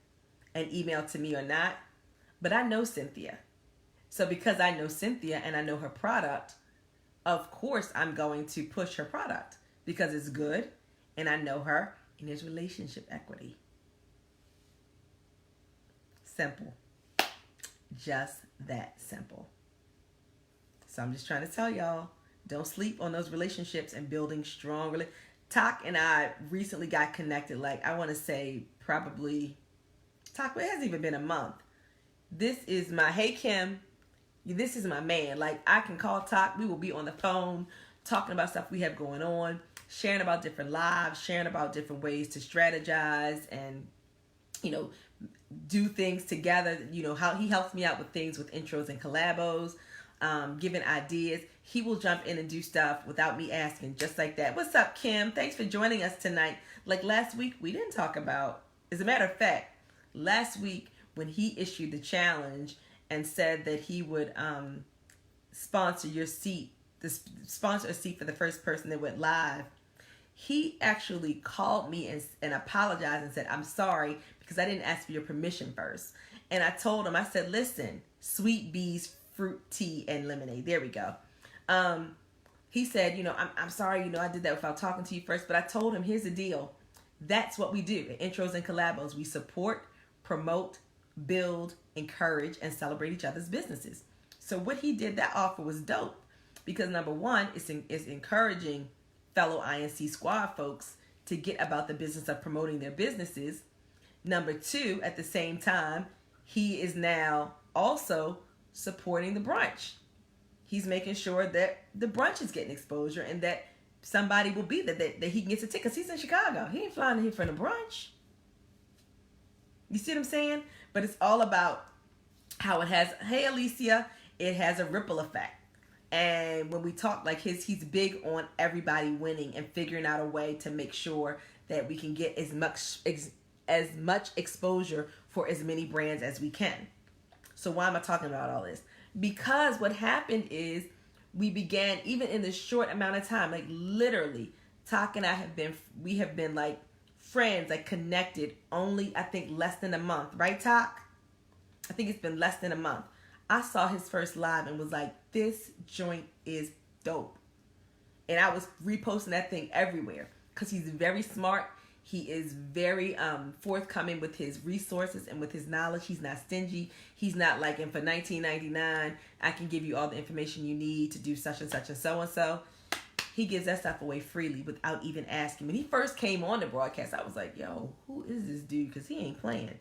an email to me or not, but I know Cynthia. So because I know Cynthia and I know her product, of course I'm going to push her product because it's good and I know her and there's relationship equity. Simple. Just that simple. So I'm just trying to tell y'all, don't sleep on those relationships and building strong Tak and I recently got connected, like I want to say probably, Tak, it hasn't even been a month. This is my, hey Kim, this is my man. Like I can call Tak, we will be on the phone talking about stuff we have going on, sharing about different lives, sharing about different ways to strategize and, do things together. How he helps me out with things with intros and collabos, giving ideas. He will jump in and do stuff without me asking, just like that. What's up, Kim? Thanks for joining us tonight. Like last week, we didn't talk about, as a matter of fact, last week when he issued the challenge and said that he would sponsor your seat, sponsor a seat for the first person that went live, he actually called me and apologized and said, I'm sorry because I didn't ask for your permission first. And I told him, I said, listen, Sweet Bees fruit tea and lemonade. There we go. He said, I'm sorry, I did that without talking to you first. But I told him, here's the deal. That's what we do at Intros and Collabos. We support, promote, build, encourage, and celebrate each other's businesses. So what he did, that offer was dope. Because number one, it's encouraging fellow INC squad folks to get about the business of promoting their businesses. Number two, at the same time, he is now also supporting the brunch. He's making sure that the brunch is getting exposure and that somebody will be there, that he can get a ticket. Because he's in Chicago. He ain't flying here for the brunch. You see what I'm saying? But it's all about how it has, hey Alicia, it has a ripple effect. And when we talk like he's big on everybody winning and figuring out a way to make sure that we can get as much exposure for as many brands as we can. So why am I talking about all this? Because what happened is we began, even in this short amount of time, like literally, Tak and I have been like friends, like connected only, I think, less than a month. Right, Tak? I think it's been less than a month. I saw his first live and was like, this joint is dope. And I was reposting that thing everywhere because he's very smart. He is very forthcoming with his resources and with his knowledge. He's not stingy. He's not like, and for $19.99, I can give you all the information you need to do such and such and so and so. He gives that stuff away freely without even asking. When he first came on the broadcast, I was like, yo, who is this dude? Because he ain't playing.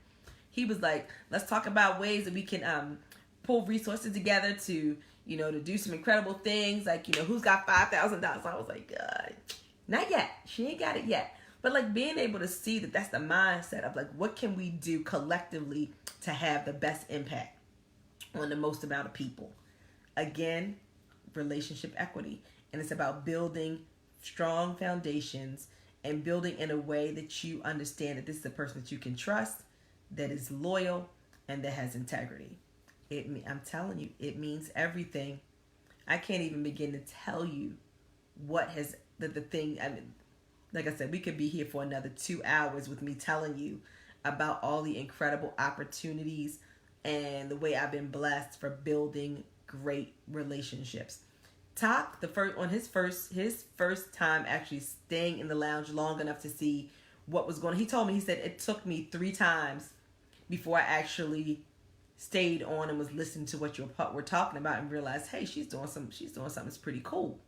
He was like, let's talk about ways that we can pull resources together to, to do some incredible things. Like, who's got $5,000? I was like, God, not yet. She ain't got it yet. But like being able to see that that's the mindset of like, what can we do collectively to have the best impact on the most amount of people? Again, relationship equity. And it's about building strong foundations and building in a way that you understand that this is a person that you can trust, that is loyal, and that has integrity. I'm telling you, it means everything. I can't even begin to tell you what has the thing. I mean, like I said, we could be here for another 2 hours with me telling you about all the incredible opportunities and the way I've been blessed for building great relationships. Tak, his first time actually staying in the lounge long enough to see what was going on. He told me, he said, it took me 3 times before I actually stayed on and was listening to what you were talking about and realized, hey, she's doing something that's pretty cool.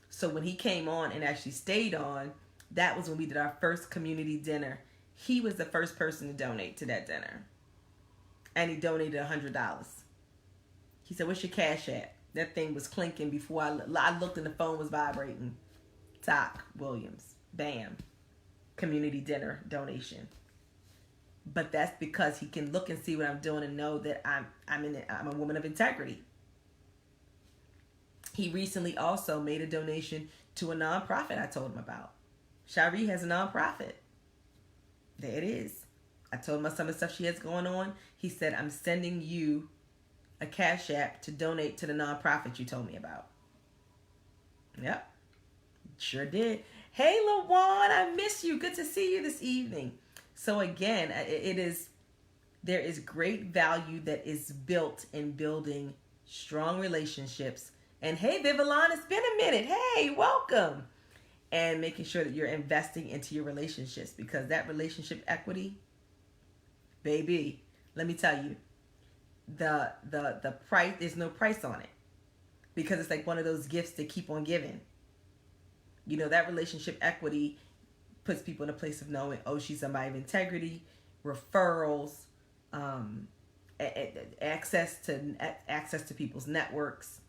So when he came on and actually stayed on, that was when we did our first community dinner. He was the first person to donate to that dinner. And he donated $100. He said, what's your cash app? That thing was clinking before I looked and the phone was vibrating. Tak Williams. Bam. Community dinner donation. But that's because he can look and see what I'm doing and know that I'm a woman of integrity. He recently also made a donation to a nonprofit I told him about. Shari has a nonprofit. There it is. I told him some of the stuff she has going on. He said, I'm sending you a cash app to donate to the nonprofit you told me about. Yep. Sure did. Hey, LaJuan, I miss you. Good to see you this evening. So again, there is great value that is built in building strong relationships. And hey, Vivillon, it's been a minute. Hey, welcome. And making sure that you're investing into your relationships, because that relationship equity, baby, let me tell you, the price, there's no price on it, because it's like one of those gifts that keep on giving. You know, that relationship equity puts people in a place of knowing, oh, she's somebody of integrity, referrals, access to people's networks,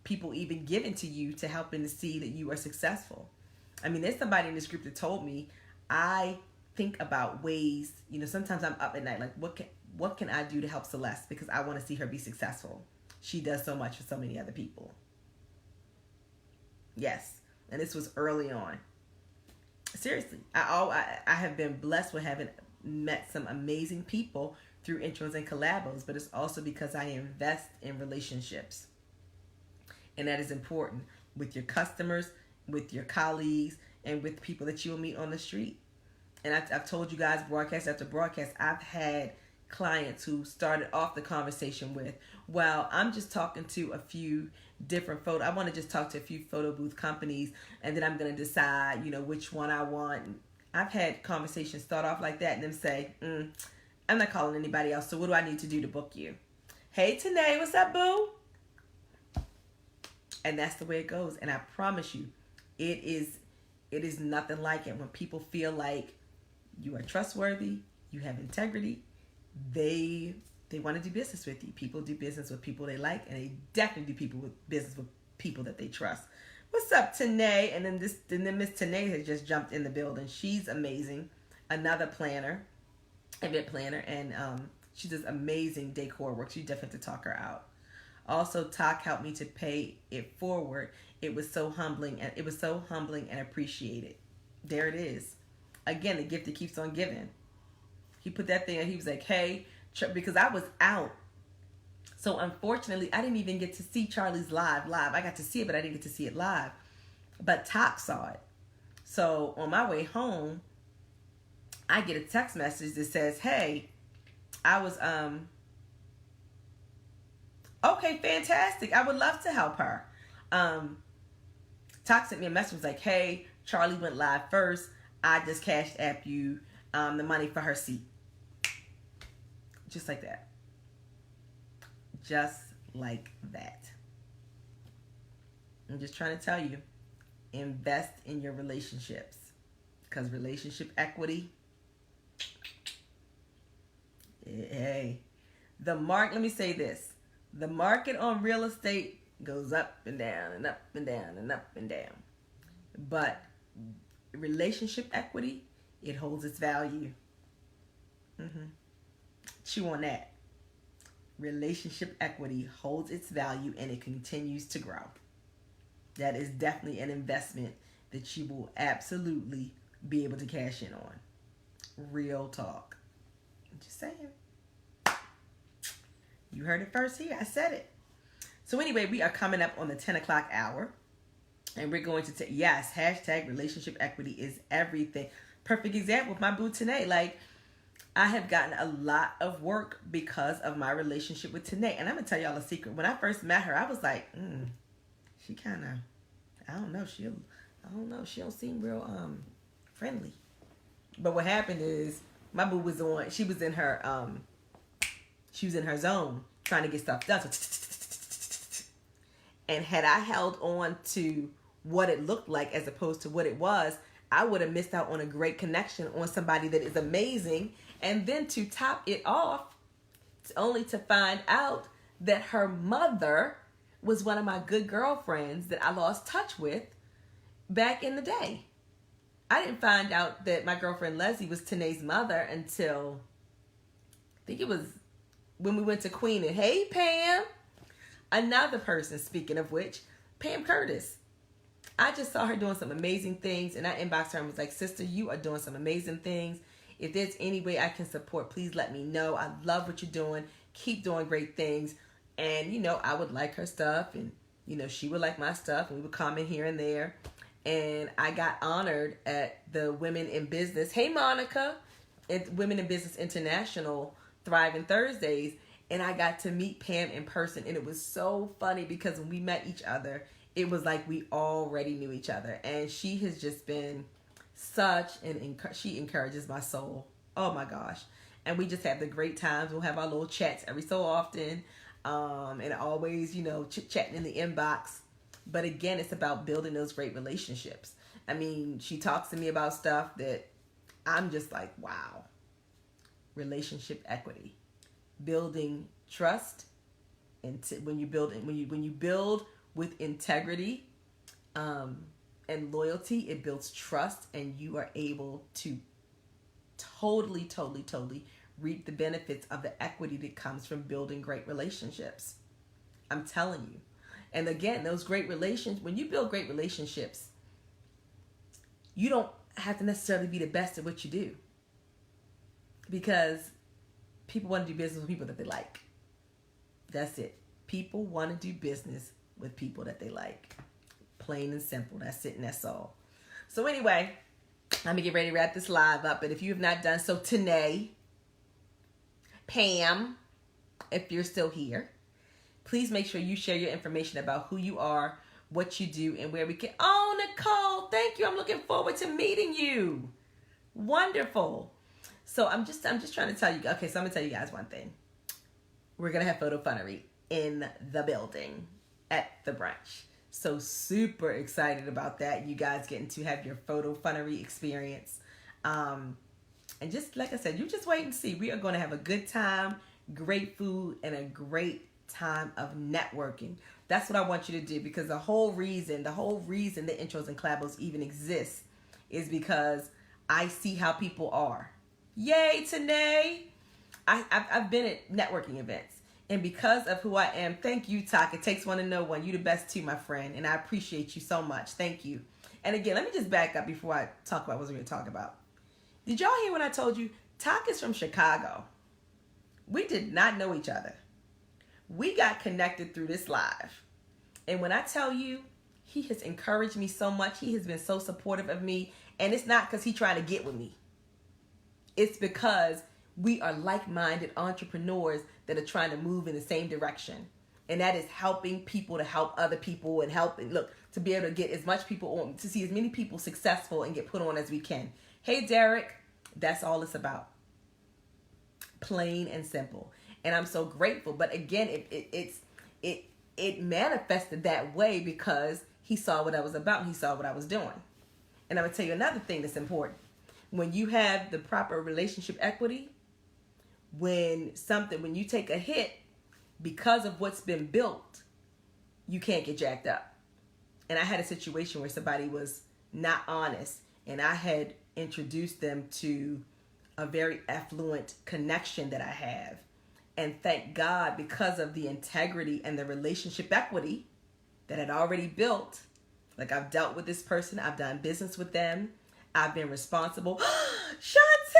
people even giving to you to helping to see that you are successful. I mean, there's somebody in this group that told me, I think about ways, you know, sometimes I'm up at night, like what can I do to help Celeste, because I want to see her be successful. She does so much for so many other people. Yes. And this was early on. Seriously, I have been blessed with having met some amazing people through intros and collabos, but it's also because I invest in relationships. And that is important with your customers, with your colleagues, and with people that you'll meet on the street. And I've told you guys broadcast after broadcast, I've had clients who started off the conversation with, well, I'm just talking to a few different I want to just talk to a few photo booth companies, and then I'm going to decide, you know, which one I want. I've had conversations start off like that and then say, I'm not calling anybody else, so what do I need to do to book you? Hey, Tanae, what's up, boo? And that's the way it goes. And I promise you, it is nothing like it when people feel like you are trustworthy, you have integrity, they want to do business with you. People do business with people they like, and they definitely do business with people that they trust. What's up, Tanae? And then Miss Tanae has just jumped in the building. She's amazing. Another planner, event planner, and she does amazing decor work. You definitely have to talk her out. Also, Talk helped me to pay it forward. It was so humbling, and appreciated. There it is. Again, the gift that keeps on giving. He put that thing, and he was like, hey, because I was out. So unfortunately, I didn't even get to see Charlie's live. I got to see it, but I didn't get to see it live. But Talk saw it. So on my way home, I get a text message that says, hey, I was, okay, fantastic. I would love to help her. Talk sent me a message, was like, hey, Charlie went live first. I just cashed app you the money for her seat. Just like that. Just like that. I'm just trying to tell you, invest in your relationships, because relationship equity, hey, let me say this. The market on real estate goes up and down and up and down and up and down. But relationship equity, it holds its value. Chew on that. Relationship equity holds its value, and it continues to grow. That is definitely an investment that you will absolutely be able to cash in on. Real talk. I'm just saying. You heard it first here. I said it. So anyway, we are coming up on the 10 o'clock hour. And we're going to yes, hashtag relationship equity is everything. Perfect example with my boo Tanae. Like, I have gotten a lot of work because of my relationship with Tanae. And I'm going to tell y'all a secret. When I first met her, I was like, she kind of, I don't know. She don't seem real friendly. But what happened is my boo was she was in her zone trying to get stuff done. So, and had I held on to what it looked like as opposed to what it was, I would have missed out on a great connection on somebody that is amazing. And then to top it off, only to find out that her mother was one of my good girlfriends that I lost touch with back in the day. I didn't find out that my girlfriend Leslie was Tanae's mother until, I think it was when we went to Queen. And hey, Pam, another person, speaking of which, Pam Curtis. I just saw her doing some amazing things, and I inboxed her and was like, sister, you are doing some amazing things. If there's any way I can support, please let me know. I love what you're doing. Keep doing great things. And, I would like her stuff, and, she would like my stuff, and we would comment here and there. and I got honored at the Women in Business. Hey, Monica, at Women in Business International Thriving Thursdays, and I got to meet Pam in person, and it was so funny because when we met each other, it was like we already knew each other, and she has just been such she encourages my soul. Oh my gosh. And we just have the great times. We'll have our little chats every so often, and always, chit-chatting in the inbox. But again, it's about building those great relationships. I mean, she talks to me about stuff that I'm just like, wow. Relationship equity, building trust, and when you build with integrity and loyalty, it builds trust, and you are able to totally reap the benefits of the equity that comes from building great relationships. I'm telling you. And again, those great relations, when you build great relationships, you don't have to necessarily be the best at what you do, because people want to do business with people that they like. That's it. People want to do business with people that they like. Plain and simple. That's it, and that's all. So anyway, let me get ready to wrap this live up. And if you have not done so today, Pam, if you're still here, please make sure you share your information about who you are, what you do, and where we can. Oh, Nicole, thank you. I'm looking forward to meeting you. Wonderful. So I'm just trying to tell you. Okay, so I'm gonna tell you guys one thing. We're gonna have photo funnery in the building at the brunch. So super excited about that. You guys getting to have your photo funnery experience. And just like I said, you just wait and see. We are going to have a good time, great food, and a great time of networking. That's what I want you to do, because the whole reason the Intros and Collabos even exists is because I see how people are. Yay, Tanae! I've been at networking events. And because of who I am, thank you, Talk. It takes one to know one. You the best too, my friend. And I appreciate you so much. Thank you. And again, let me just back up before I talk about what we're going to talk about. Did y'all hear when I told you Talk is from Chicago? We did not know each other. We got connected through this live. And when I tell you, he has encouraged me so much. He has been so supportive of me. And it's not because he's trying to get with me. It's because we are like-minded entrepreneurs that are trying to move in the same direction. And that is helping people to help other people, and to be able to get as much people on, to see as many people successful and get put on as we can. Hey, Derek, that's all it's about. Plain and simple. And I'm so grateful. But again, it manifested that way because he saw what I was about and he saw what I was doing. And I'm going to tell you another thing that's important. When you have the proper relationship equity, when you take a hit because of what's been built, you can't get jacked up. And I had a situation where somebody was not honest, and I had introduced them to a very affluent connection that I have. And thank God, because of the integrity and the relationship equity that had already built, like I've dealt with this person, I've done business with them, I've been responsible. Shantae!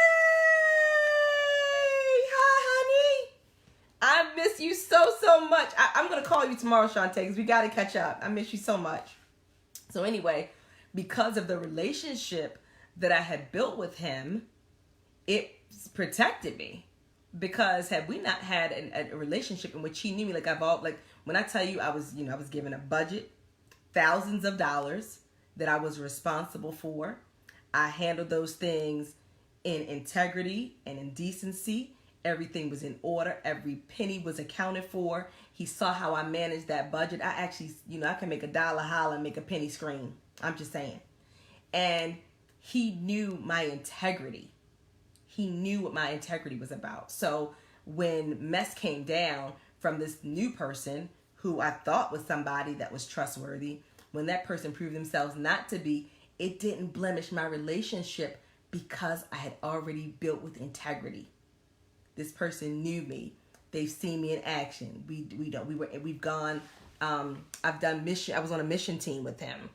I miss you so much. I'm going to call you tomorrow, Shantae, because we got to catch up. I miss you so much. So anyway, because of the relationship that I had built with him, it protected me. Because had we not had a relationship in which he knew me, when I tell you I was given a budget, thousands of dollars that I was responsible for. I handled those things in integrity and in decency. Everything was in order. Every penny was accounted for. He saw how I managed that budget. I actually, I can make $1 holler and make a penny scream. I'm just saying. And he knew my integrity. He knew what my integrity was about. So when mess came down from this new person who I thought was somebody that was trustworthy, when that person proved themselves not to be, it didn't blemish my relationship because I had already built with integrity. This person knew me. They've seen me in action. We've gone. I've done mission. I was on a mission team with him.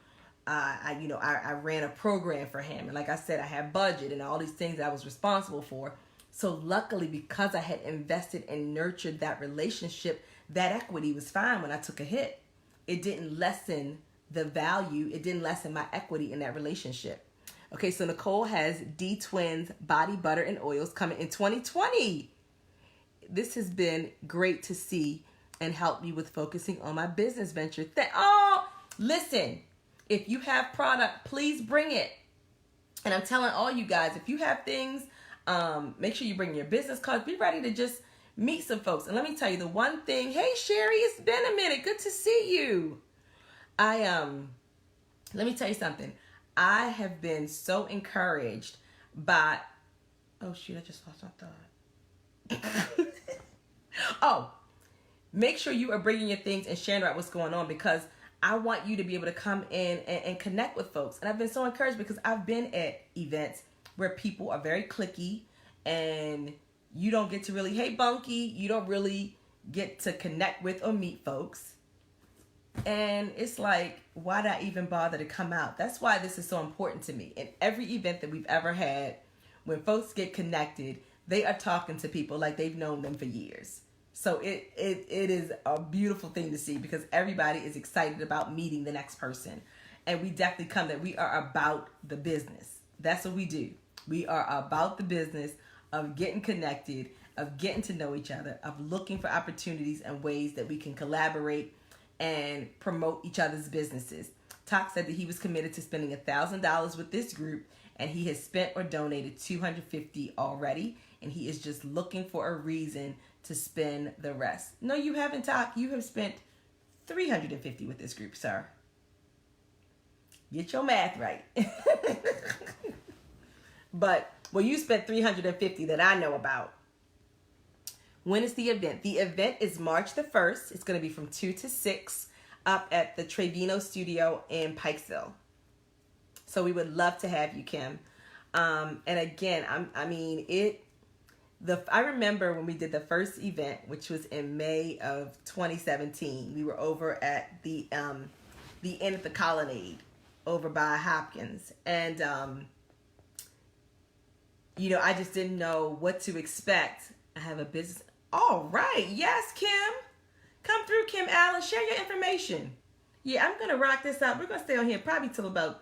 I ran a program for him, and like I said, I had budget and all these things that I was responsible for. So luckily, because I had invested and nurtured that relationship, that equity was fine when I took a hit. It didn't lessen the value, it didn't lessen my equity in that relationship. Okay, so Nicole has D Twins Body Butter and Oils coming in 2020. This has been great to see and help me with focusing on my business venture. Listen, if you have product, please bring it. And I'm telling all you guys, if you have things, make sure you bring your business cards. Be ready to just meet some folks. And let me tell you the one thing. Hey, Sherry, it's been a minute. Good to see you. Let me tell you something. I have been so encouraged by, oh shoot, I just lost my thought. Oh, make sure you are bringing your things and sharing about what's going on, because I want you to be able to come in and connect with folks. And I've been so encouraged because I've been at events where people are very cliquey and you don't get to really, hey, Bunky, you don't really get to connect with or meet folks. And it's like, why did I even bother to come out? That's why this is so important to me. In every event that we've ever had, when folks get connected, they are talking to people like they've known them for years. So it is a beautiful thing to see, because everybody is excited about meeting the next person. And we definitely come that we are about the business. That's what we do. We are about the business of getting connected, of getting to know each other, of looking for opportunities and ways that we can collaborate and promote each other's businesses. Talk said that he was committed to spending $1,000 with this group, and he has spent or donated $250 already, and he is just looking for a reason to spend the rest. No, you haven't, Talk. You have spent $350 with this group, sir. Get your math right. But, well, you spent $350 that I know about. When is the event? The event is March the 1st. It's going to be from 2 to 6 up at the Trevino Studio in Pikesville. So we would love to have you, Kim. And again, I remember when we did the first event, which was in May of 2017. We were over at the Inn at the Colonnade over by Hopkins. And, I just didn't know what to expect. I have a business. All right. Yes, Kim. Come through, Kim Allen. Share your information. Yeah, I'm going to rock this out. We're going to stay on here probably till about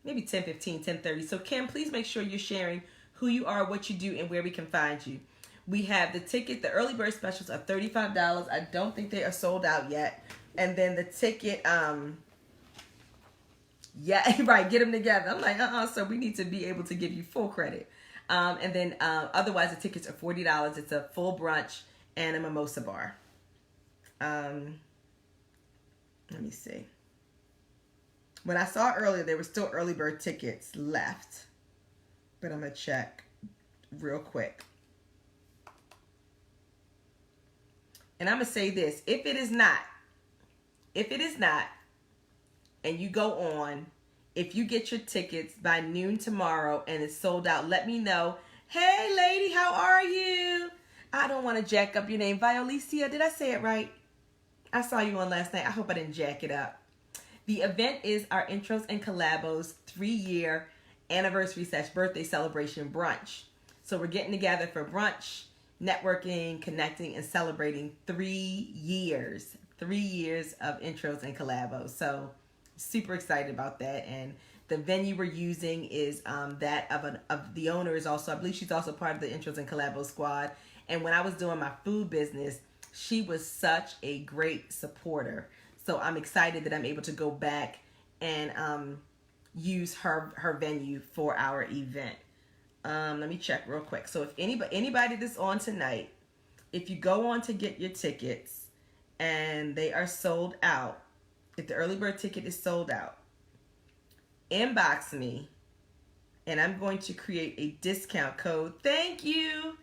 maybe 10:15, 10:30. So, Kim, please make sure you're sharing who you are, what you do, and where we can find you. We have the ticket. The early bird specials are $35. I don't think they are sold out yet. And then the ticket, yeah, right, get them together. I'm like, so we need to be able to give you full credit. And then otherwise, the tickets are $40. It's a full brunch and a mimosa bar. Let me see. When I saw earlier, there were still early bird tickets left. But I'm going to check real quick. And I'm going to say this. If it is not, and you go on, if you get your tickets by noon tomorrow and it's sold out, let me know. Hey, lady, how are you? I don't want to jack up your name. Violicia, did I say it right? I saw you on last night. I hope I didn't jack it up. The event is our Intros and Collabos 3-year anniversary / birthday celebration brunch. So we're getting together for brunch, networking, connecting, and celebrating 3 years. 3 years of Intros and Collabos. So super excited about that. And the venue we're using is that of the owner is also, I believe she's also part of the Intros and Collabos squad. And when I was doing my food business, she was such a great supporter. So I'm excited that I'm able to go back and use her venue for our event. Let me check real quick. So if anybody that's on tonight, if you go on to get your tickets and they are sold out, if the early bird ticket is sold out, inbox me and I'm going to create a discount code. Thank you.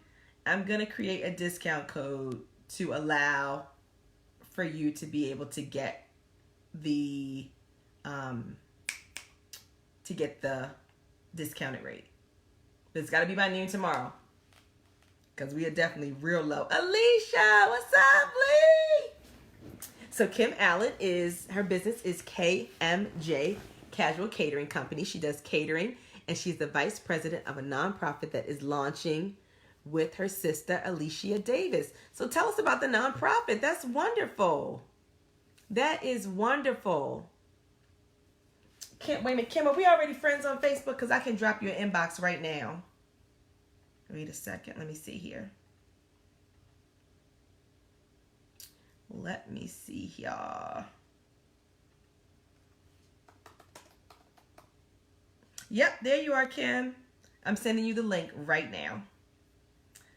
I'm going to create a discount code to allow for you to be able to get the discounted rate. But it's got to be by noon tomorrow, because we are definitely real low. Alicia, what's up, Lee? So Kim Allen her business is KMJ Casual Catering Company. She does catering, and she's the vice president of a nonprofit that is launching with her sister, Alicia Davis. So tell us about the nonprofit. That's wonderful. That is wonderful. Kim, wait a minute, Kim, are we already friends on Facebook? Because I can drop you an inbox right now. Wait a second. Let me see here. Let me see here. Yep, there you are, Kim. I'm sending you the link right now.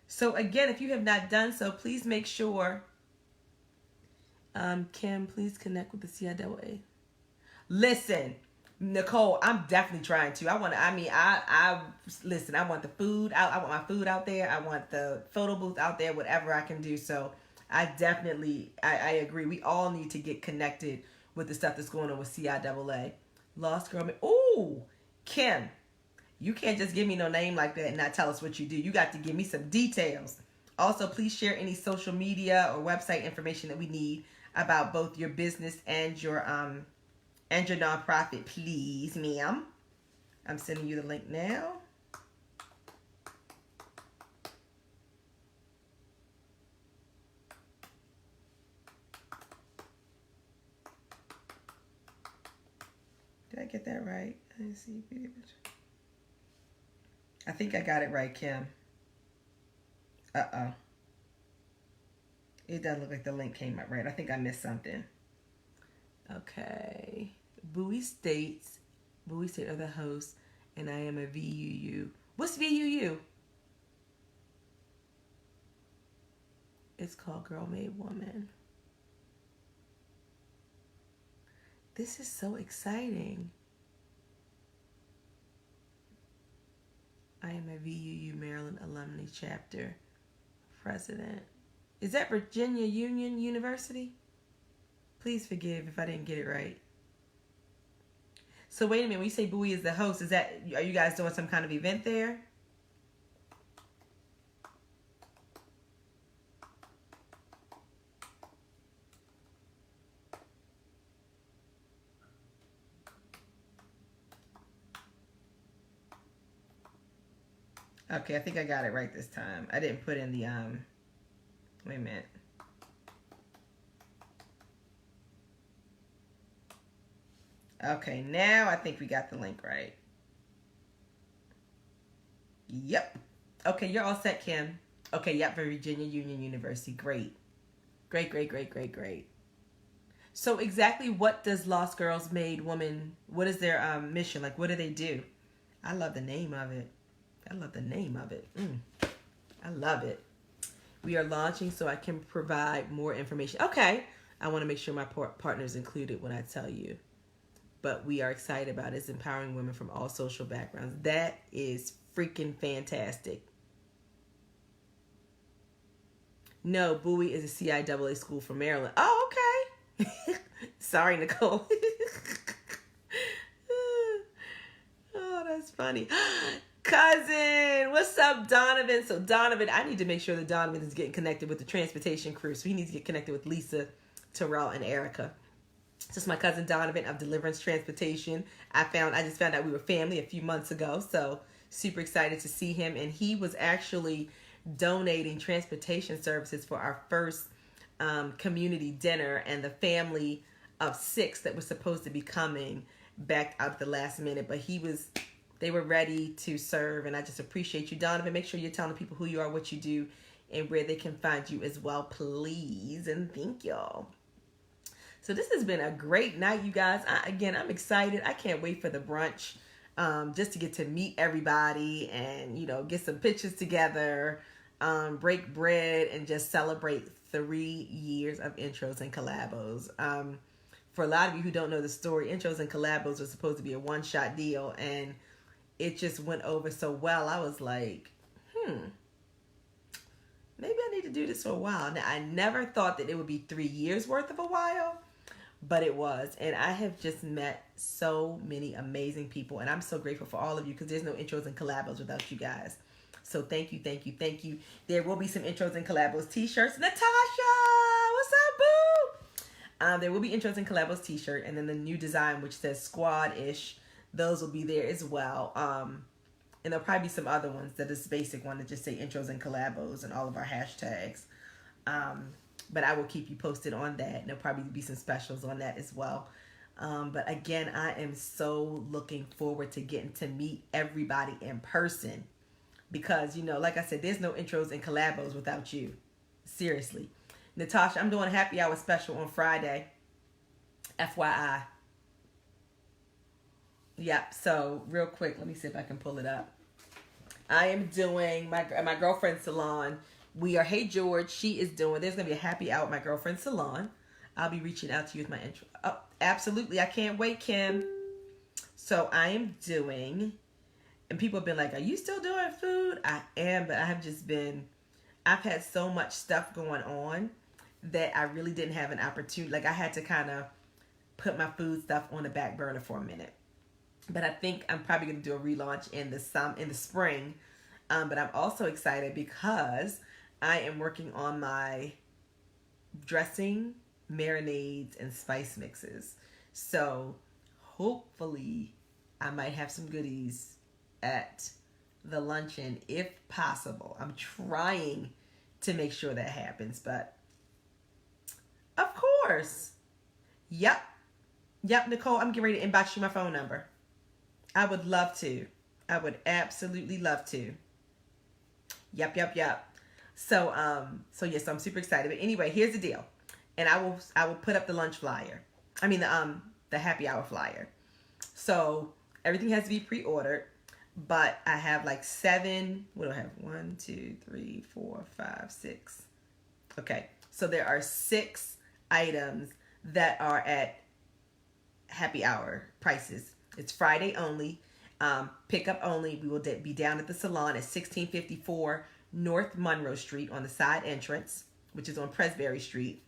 So again, if you have not done so, please make sure. Kim, please connect with the CIAA. Listen, Nicole, I'm definitely trying to. I listen, I want the food out. I want my food out there. I want the photo booth out there, whatever I can do. So I definitely, I agree. We all need to get connected with the stuff that's going on with CIAA. Lost Girl. Ooh, Kim, you can't just give me no name like that and not tell us what you do. You got to give me some details. Also, please share any social media or website information that we need about both your business and your nonprofit, please, ma'am. I'm sending you the link now. Did I get that right? Let me see. I think I got it right, Kim. Uh-oh. It doesn't look like the link came up right. I think I missed something. Okay. Bowie State are the hosts, and I am a VUU. What's VUU? It's called Girl Made Woman. This is so exciting. I am a VUU Maryland Alumni Chapter President. Is that Virginia Union University? Please forgive if I didn't get it right. So wait a minute, when you say Bowie is the host, are you guys doing some kind of event there? Okay, I think I got it right this time. I didn't put in the, wait a minute. Okay, now I think we got the link right. Yep. Okay, you're all set, Kim. Okay, yep, for Virginia Union University. Great. Great. So exactly what does Lost Girls Made Woman, what is their mission? Like, what do they do? I love the name of it. I love it. We are launching so I can provide more information. Okay. I want to make sure my partner's included when I tell you. But we are excited about it. It's empowering women from all social backgrounds. That is freaking fantastic. No, Bowie is a CIAA school for Maryland. Oh, okay. Sorry, Nicole. Oh, that's funny. Cousin, what's up, Donovan? So Donovan, I need to make sure that Donovan is getting connected with the transportation crew. So he needs to get connected with Lisa, Terrell, and Erica. This is my cousin Donovan of Deliverance Transportation. I just found out we were family a few months ago. So super excited to see him. And he was actually donating transportation services for our first community dinner, and the family of 6 that was supposed to be coming backed out at the last minute. But they were ready to serve, and I just appreciate you, Donovan. Make sure you're telling people who you are, what you do, and where they can find you as well, please. And thank y'all. So this has been a great night, you guys. I'm excited. I can't wait for the brunch, just to get to meet everybody and, get some pictures together, break bread, and just celebrate 3 years of Intros and Collabos. For a lot of you who don't know the story, Intros and Collabos was supposed to be a one-shot deal, and it just went over so well. I was like, maybe I need to do this for a while. Now, I never thought that it would be 3 years worth of a while, but it was. And I have just met so many amazing people, and I'm so grateful for all of you, because there's no Intros and Collabos without you guys. So thank you. There will be some Intros and Collabos t-shirts. Natasha, what's up, boo? There will be Intros and Collabos t-shirt, and then the new design, which says Squad-ish, those will be there as well. And there'll probably be some other ones that is basic one that just say Intros and Collabos and all of our hashtags. But I will keep you posted on that. And there'll probably be some specials on that as well. But again, I am so looking forward to getting to meet everybody in person because, you know, like I said, there's no intros and collabos without you. Seriously. Natasha, I'm doing a happy hour special on Friday. FYI. Yep. So real quick, let me see if I can pull it up. I am doing my girlfriend's salon. We are Hey George. She is doing. There's gonna be a happy hour at my girlfriend's salon. I'll be reaching out to you with my intro. Oh, absolutely. I can't wait, Kim. So I am doing, and people have been like, "Are you still doing food?" I am, but I have just been. I've had so much stuff going on that I really didn't have an opportunity. Like I had to kind of put my food stuff on the back burner for a minute. But I think I'm probably going to do a relaunch in the spring. But I'm also excited because I am working on my dressing, marinades, and spice mixes. So hopefully I might have some goodies at the luncheon if possible. I'm trying to make sure that happens, but of course. Yep. Yep, Nicole, I'm getting ready to inbox you my phone number. I would love to. I would absolutely love to. Yep. So yes, I'm super excited. But anyway, here's the deal. And I will put up the lunch flyer. I mean the happy hour flyer. So everything has to be pre-ordered. But I have like 7, what do I have? 1, 2, 3, 4, 5, 6. Okay. So there are 6 items that are at happy hour prices. It's Friday only, pickup only. We will be down at the salon at 1654 North Monroe Street on the side entrance, which is on Presbury Street.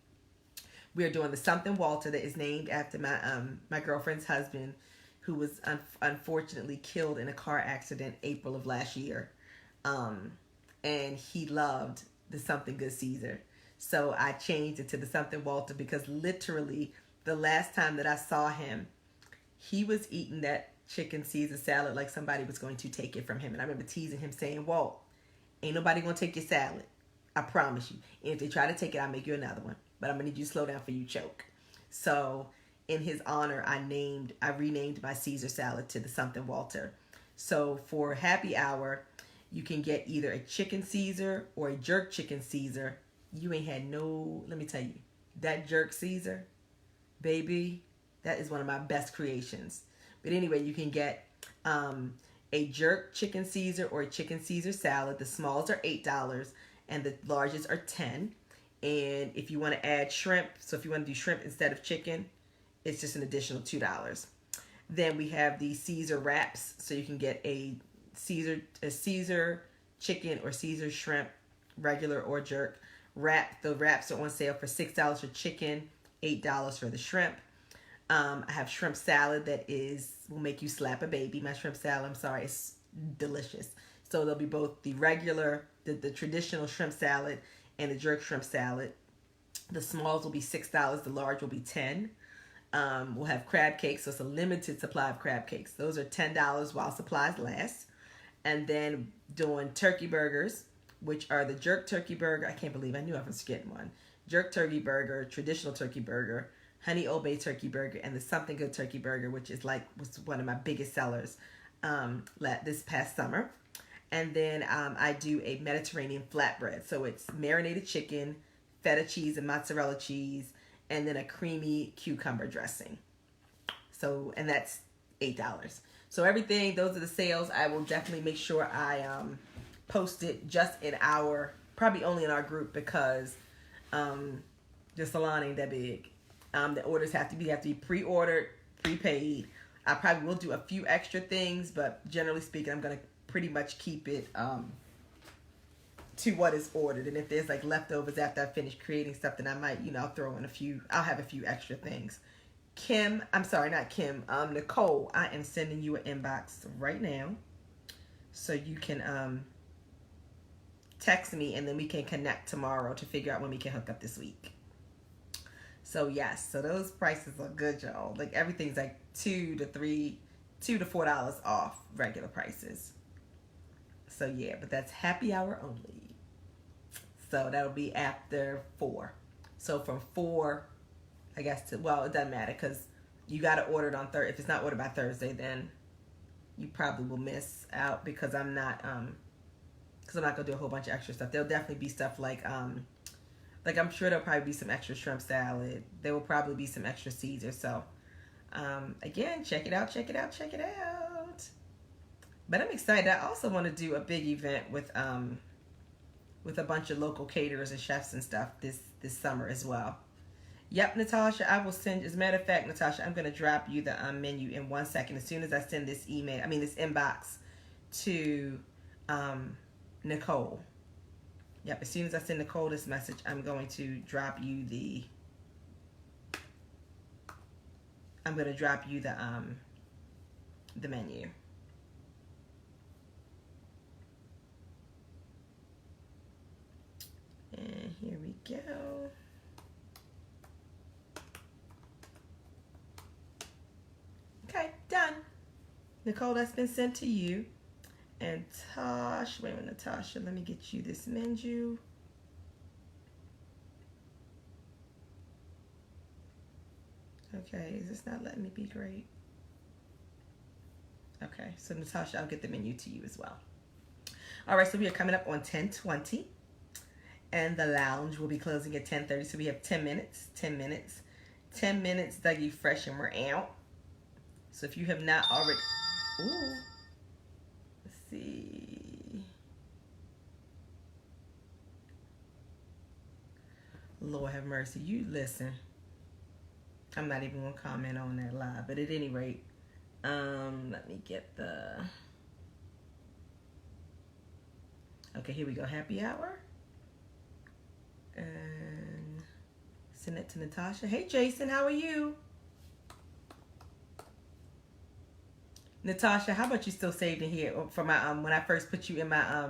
We are doing the Something Walter that is named after my girlfriend's husband, who was unfortunately killed in a car accident April of last year. And he loved the Something Good Caesar. So I changed it to the Something Walter because literally the last time that I saw him, he was eating that chicken Caesar salad like somebody was going to take it from him. And I remember teasing him saying, Walt, ain't nobody going to take your salad. I promise you. And if they try to take it, I'll make you another one. But I'm going to need you to slow down for you choke. So in his honor, I renamed my Caesar salad to the Something Walter. So for happy hour, you can get either a chicken Caesar or a jerk chicken Caesar. You ain't had let me tell you, that jerk Caesar, baby, that is one of my best creations. But anyway, you can get a jerk chicken Caesar or a chicken Caesar salad. The smalls are $8 and the larges are $10. And if you want to add shrimp, so if you want to do shrimp instead of chicken, it's just an additional $2. Then we have the Caesar wraps, so you can get a Caesar chicken or Caesar shrimp, regular or jerk wrap. The wraps are on sale for $6 for chicken, $8 for the shrimp. I have shrimp salad that will make you slap a baby. My shrimp salad, I'm sorry, it's delicious. So there'll be both the regular, the traditional shrimp salad and the jerk shrimp salad. The smalls will be $6. The large will be $10. We'll have crab cakes, so it's a limited supply of crab cakes. Those are $10 while supplies last. And then doing turkey burgers, which are the jerk turkey burger. I can't believe I knew I was getting one. Jerk turkey burger, traditional turkey burger, honey Old Bay turkey burger, and the Something Good turkey burger, which was one of my biggest sellers this past summer. And then I do a Mediterranean flatbread. So it's marinated chicken, feta cheese, and mozzarella cheese, and then a creamy cucumber dressing. So, and that's $8. So everything, those are the sales. I will definitely make sure I post it just probably only in our group because the salon ain't that big. The orders have to be pre-ordered, prepaid. I probably will do a few extra things, but generally speaking, I'm going to pretty much keep it to what is ordered. And if there's like leftovers after I finish creating stuff, then I might, I'll throw in I'll have a few extra things. Nicole, I am sending you an inbox right now so you can text me and then we can connect tomorrow to figure out when we can hook up this week. So yes, so those prices are good, y'all. Like everything's like $2 to $4 off regular prices. So yeah, but that's happy hour only. So that'll be after 4. So from 4, I guess it doesn't matter because you got to order it on Thursday. If it's not ordered by Thursday, then you probably will miss out because I'm not gonna do a whole bunch of extra stuff. There'll definitely be stuff like I'm sure there'll probably be some extra shrimp salad. There will probably be some extra Caesar. So again, check it out. But I'm excited. I also want to do a big event with a bunch of local caterers and chefs and stuff this summer as well. Yep, Natasha, I will send. As a matter of fact, Natasha, I'm going to drop you the menu in 1 second. As soon as I send this this inbox to Nicole. Yep, as soon as I send Nicole this message, I'm going to drop you the menu. And here we go. Okay, done. Nicole, that's been sent to you. And Tosh, wait a minute, Natasha, let me get you this menu. Okay, is this not letting me be great? Okay, so Natasha, I'll get the menu to you as well. All right, so we are coming up on 10:20. And the lounge will be closing at 10:30. So we have 10 minutes. 10 minutes. 10 minutes, Dougie Fresh, and we're out. So if you have not already... Ooh. Let's see. Lord have mercy. You listen. I'm not even going to comment on that live. But at any rate, let me get the... Okay, here we go. Happy hour. And send it to Natasha. Hey, Jason, how are you? Natasha, how about you still saved in here for my when I first put you in my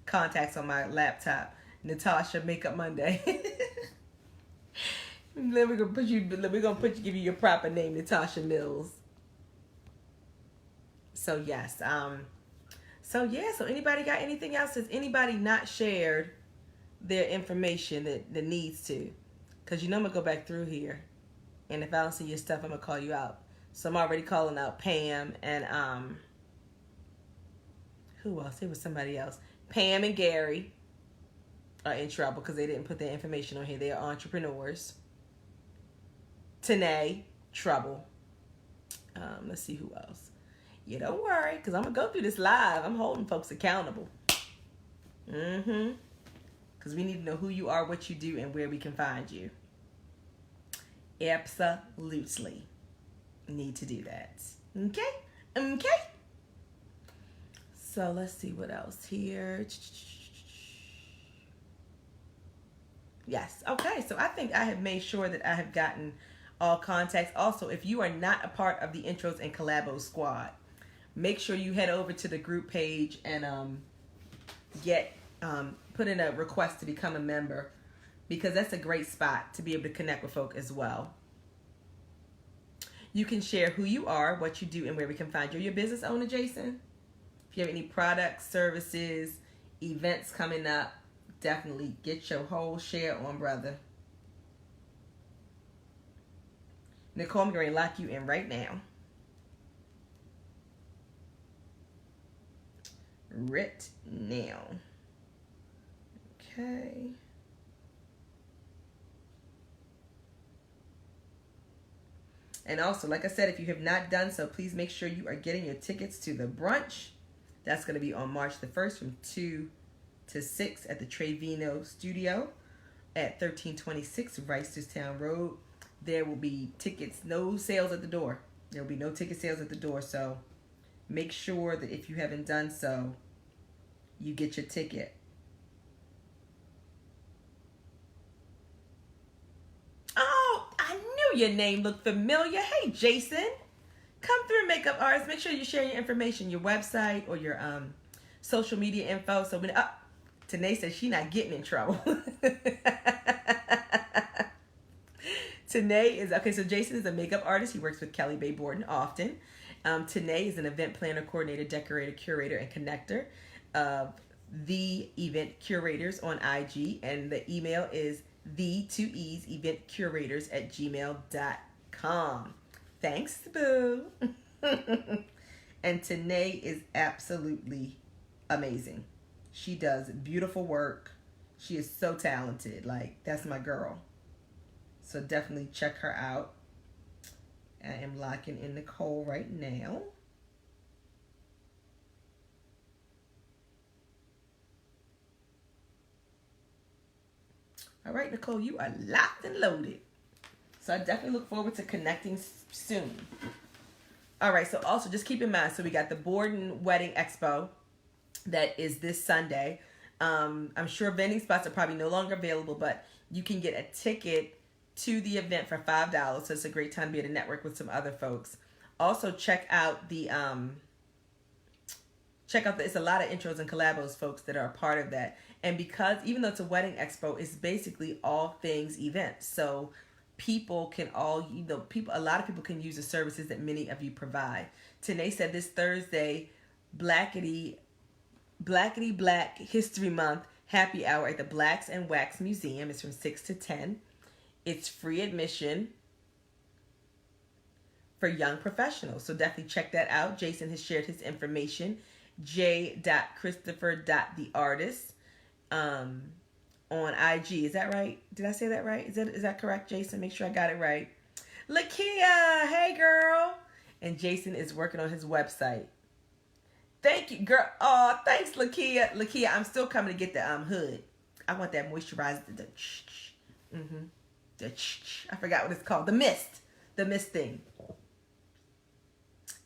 contacts on my laptop? Natasha Makeup Monday. Then we're gonna give you your proper name, Natasha Mills. So yes, so anybody got anything else? Has anybody not shared their information that needs to? Because I'm gonna go back through here, and if I don't see your stuff, I'm gonna call you out. So I'm already calling out Pam and who else? It was somebody else. Pam and Gary are in trouble because they didn't put their information on here. They are entrepreneurs. Tanae, trouble. Let's see who else. Yeah, don't worry, because I'm gonna go through this live. I'm holding folks accountable. Because we need to know who you are, what you do, and where we can find you. Absolutely need to do that. Okay? So let's see what else here. Yes. Okay. So I think I have made sure that I have gotten all contacts. Also, if you are not a part of the Intros and Collabos squad, make sure you head over to the group page and put in a request to become a member, because that's a great spot to be able to connect with folk as well. You can share who you are, what you do, and where we can find you. You're a business owner, Jason? If you have any products, services, events coming up, definitely get your whole share on, brother. Nicole, I'm going to lock you in right now. Right now. Okay. And also, like I said, if you have not done so, please make sure you are getting your tickets to the brunch. That's going to be on March the 1st from 2 to 6 at the Trevino Studio at 1326 Reisterstown Road. There will be tickets, no sales at the door. There will be no ticket sales at the door. So make sure that if you haven't done so, you get your ticket. Your name looked familiar. Hey, Jason. Come through, makeup artist. Make sure you share your information, your website or your social media info. So when Tanae says she's not getting in trouble. Tanae is okay. So Jason is a makeup artist. He works with Kelly Bay Borden often. Tanae is an event planner, coordinator, decorator, curator, and connector of the event curators on IG, and the email is the2e's event curators@gmail.com. Thanks, boo. And Tanae is absolutely amazing. She does beautiful work. She is so talented. Like, that's my girl. So definitely check her out. I am locking in Nicole right now. All right, Nicole, you are locked and loaded. So I definitely look forward to connecting soon. All right, so also just keep in mind, so we got the Borden Wedding Expo that is this Sunday. I'm sure vending spots are probably no longer available, but you can get a ticket to the event for $5. So it's a great time to be able to network with some other folks. Also check out it's a lot of intros and collabos folks that are a part of that. And because even though it's a wedding expo, it's basically all things events. So people can a lot of people can use the services that many of you provide. Tanae said this Thursday, Black History Month happy hour at the Blacks and Wax Museum. It's from 6 to 10. It's free admission for young professionals. So definitely check that out. Jason has shared his information. j.christopher.theartist on IG. Is that right? Did I say that right? Is that correct, Jason? Make sure I got it right. Lakia, hey girl. And Jason is working on his website. Thank you, girl. Oh, thanks, Lakia. Lakia, I'm still coming to get the hood. I want that moisturizer. I forgot what it's called. The mist thing.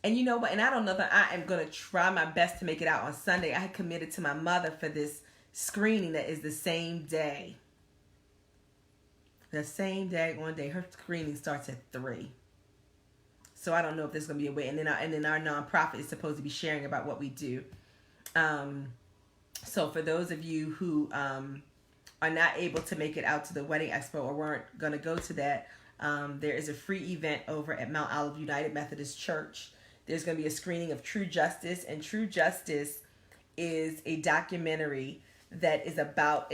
And you know what? And I don't know that I am going to try my best to make it out on Sunday. I had committed to my mother for this screening that is the same day. The same day, one day. Her screening starts at 3. So I don't know if there's going to be a way. And then our nonprofit is supposed to be sharing about what we do. So for those of you who are not able to make it out to the wedding expo or weren't going to go to that, there is a free event over at Mount Olive United Methodist Church. There's going to be a screening of True Justice, and True Justice is a documentary that is about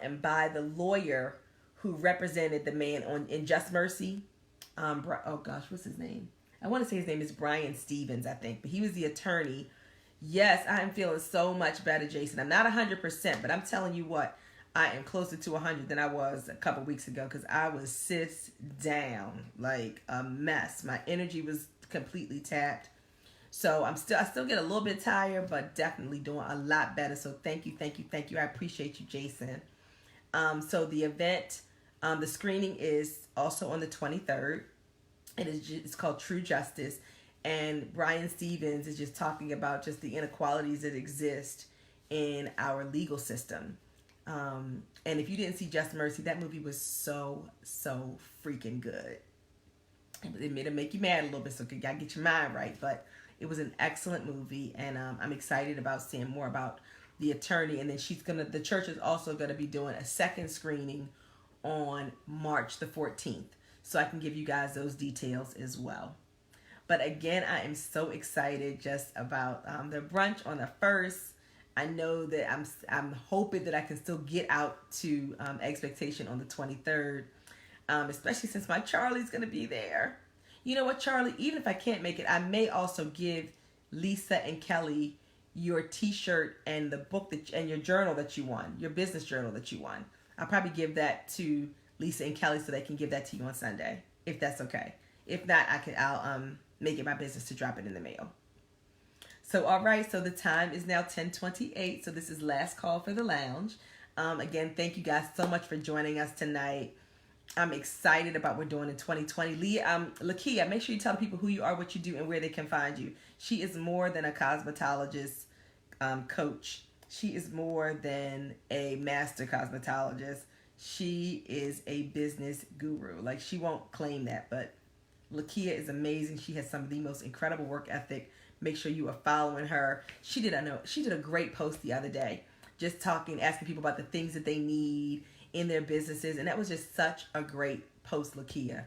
and by the lawyer who represented the man in Just Mercy. Oh gosh, what's his name? I want to say his name is Brian Stevens, I think, but he was the attorney. Yes, I am feeling so much better, Jason. I'm not 100%, but I'm telling you what, I am closer to 100 than I was a couple weeks ago because I was sits down like a mess. My energy was completely tapped. So I still get a little bit tired, but definitely doing a lot better. So thank you. I appreciate you, Jason. So the event, the screening is also on the 23rd. It's called True Justice. And Brian Stevens is just talking about just the inequalities that exist in our legal system. And if you didn't see Just Mercy, that movie was so freaking good. It made it make you mad a little bit, so you gotta get your mind right. But it was an excellent movie, and I'm excited about seeing more about the attorney. And then the church is also gonna be doing a second screening on March the 14th, so I can give you guys those details as well. But again, I am so excited just about the brunch on the 1st. I know that I'm hoping that I can still get out to Expectation on the 23rd, especially since my Charlie's going to be there. You know what, Charlie? Even if I can't make it, I may also give Lisa and Kelly your T-shirt and the book and your journal that you won, your business journal that you won. I'll probably give that to Lisa and Kelly so they can give that to you on Sunday, if that's okay. If not, I'll make it my business to drop it in the mail. So, all right, so the time is now 10:28, so this is last call for the lounge. Again, thank you guys so much for joining us tonight. I'm excited about what we're doing in 2020. Lakia, make sure you tell people who you are, what you do, and where they can find you. She is more than a cosmetologist coach. She is more than a master cosmetologist. She is a business guru. Like, she won't claim that, but Lakia is amazing. She has some of the most incredible work ethic. Make sure you are following her. She did a great post the other day, just asking people about the things that they need in their businesses, and that was just such a great post, Lakia.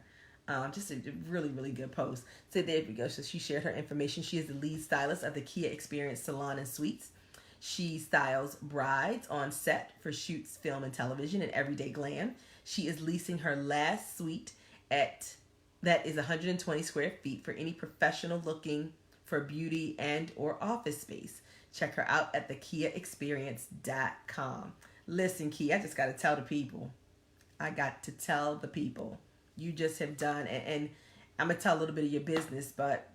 Just a really, really good post. So there we go. So she shared her information. She is the lead stylist of the Kia Experience Salon and Suites. She styles brides on set for shoots, film, and television, and everyday glam. She is leasing her last suite at that is 120 square feet for any professional looking for beauty and or office space. Check her out at thekiaexperience.com. Listen, Key, I just got to tell the people. I got to tell the people. You just have done, and I'm going to tell a little bit of your business, but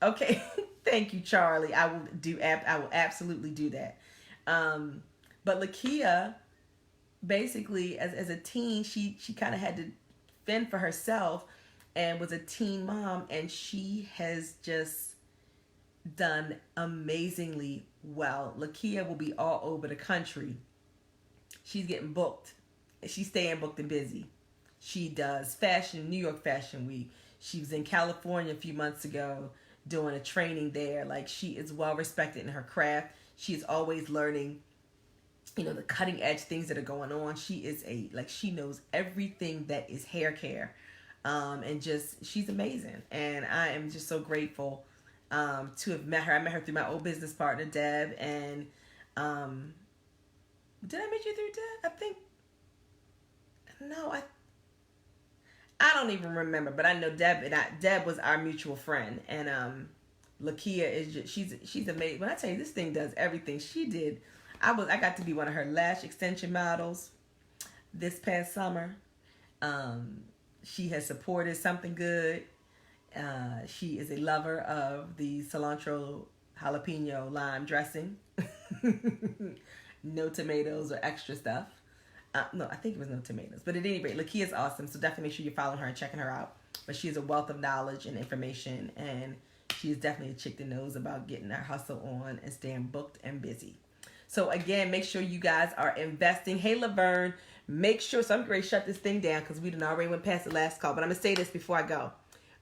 okay. Thank you, Charlie. I will absolutely do that. But Lakia, basically, as a teen, she kind of had to fend for herself and was a teen mom, and she has just done amazingly well. Lakia will be all over the country. She's getting booked. She's staying booked and busy. She does fashion, New York Fashion Week. She was in California a few months ago doing a training there. Like, she is well respected in her craft. She's always learning, the cutting edge things that are going on. She is she knows everything that is hair care. And just, she's amazing. And I am just so grateful to have met her. I met her through my old business partner, Deb. And did I meet you through Deb? I think, no, I don't even remember, but I know Deb was our mutual friend, and Lakia is just, she's amazing. When I tell you, this thing does everything. She did. I got to be one of her lash extension models this past summer. She has supported Something Good. She is a lover of the cilantro jalapeno lime dressing. No tomatoes or extra stuff. No, I think it was no tomatoes. But at any rate, Lakia is awesome. So definitely make sure you're following her and checking her out. But she is a wealth of knowledge and information. And she is definitely a chick that knows about getting her hustle on and staying booked and busy. So again, make sure you guys are investing. Hey, Laverne, make sure. So I'm going to shut this thing down because we already went past the last call. But I'm going to say this before I go.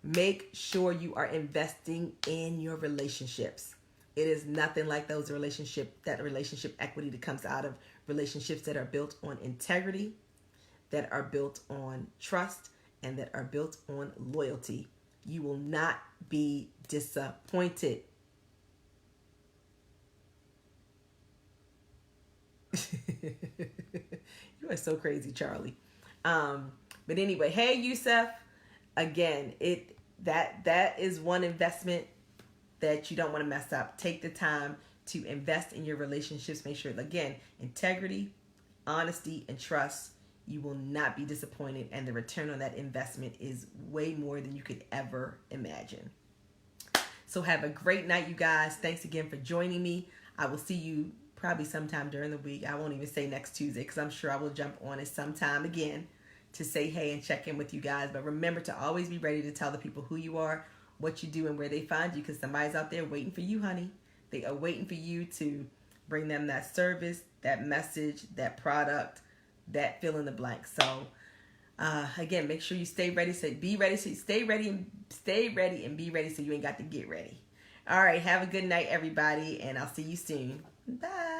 Make sure you are investing in your relationships. It is nothing like that relationship equity that comes out of relationships that are built on integrity, that are built on trust, and that are built on loyalty. You will not be disappointed. You are so crazy, Charlie. But anyway, hey, Yusuf. Again, that is one investment that you don't want to mess up. Take the time to invest in your relationships. Make sure, again, integrity, honesty, and trust. You will not be disappointed, and the return on that investment is way more than you could ever imagine. So have a great night, you guys. Thanks again for joining me. I will see you probably sometime during the week. I won't even say next Tuesday because I'm sure I will jump on it sometime again to say hey and check in with you guys. But remember to always be ready to tell the people who you are, what you do, and where they find you, because somebody's out there waiting for you, honey. They are waiting for you to bring them that service, that message, that product, that fill in the blank. So again, make sure you stay ready. So be ready. So stay ready and be ready so you ain't got to get ready. All right. Have a good night, everybody. And I'll see you soon. Bye.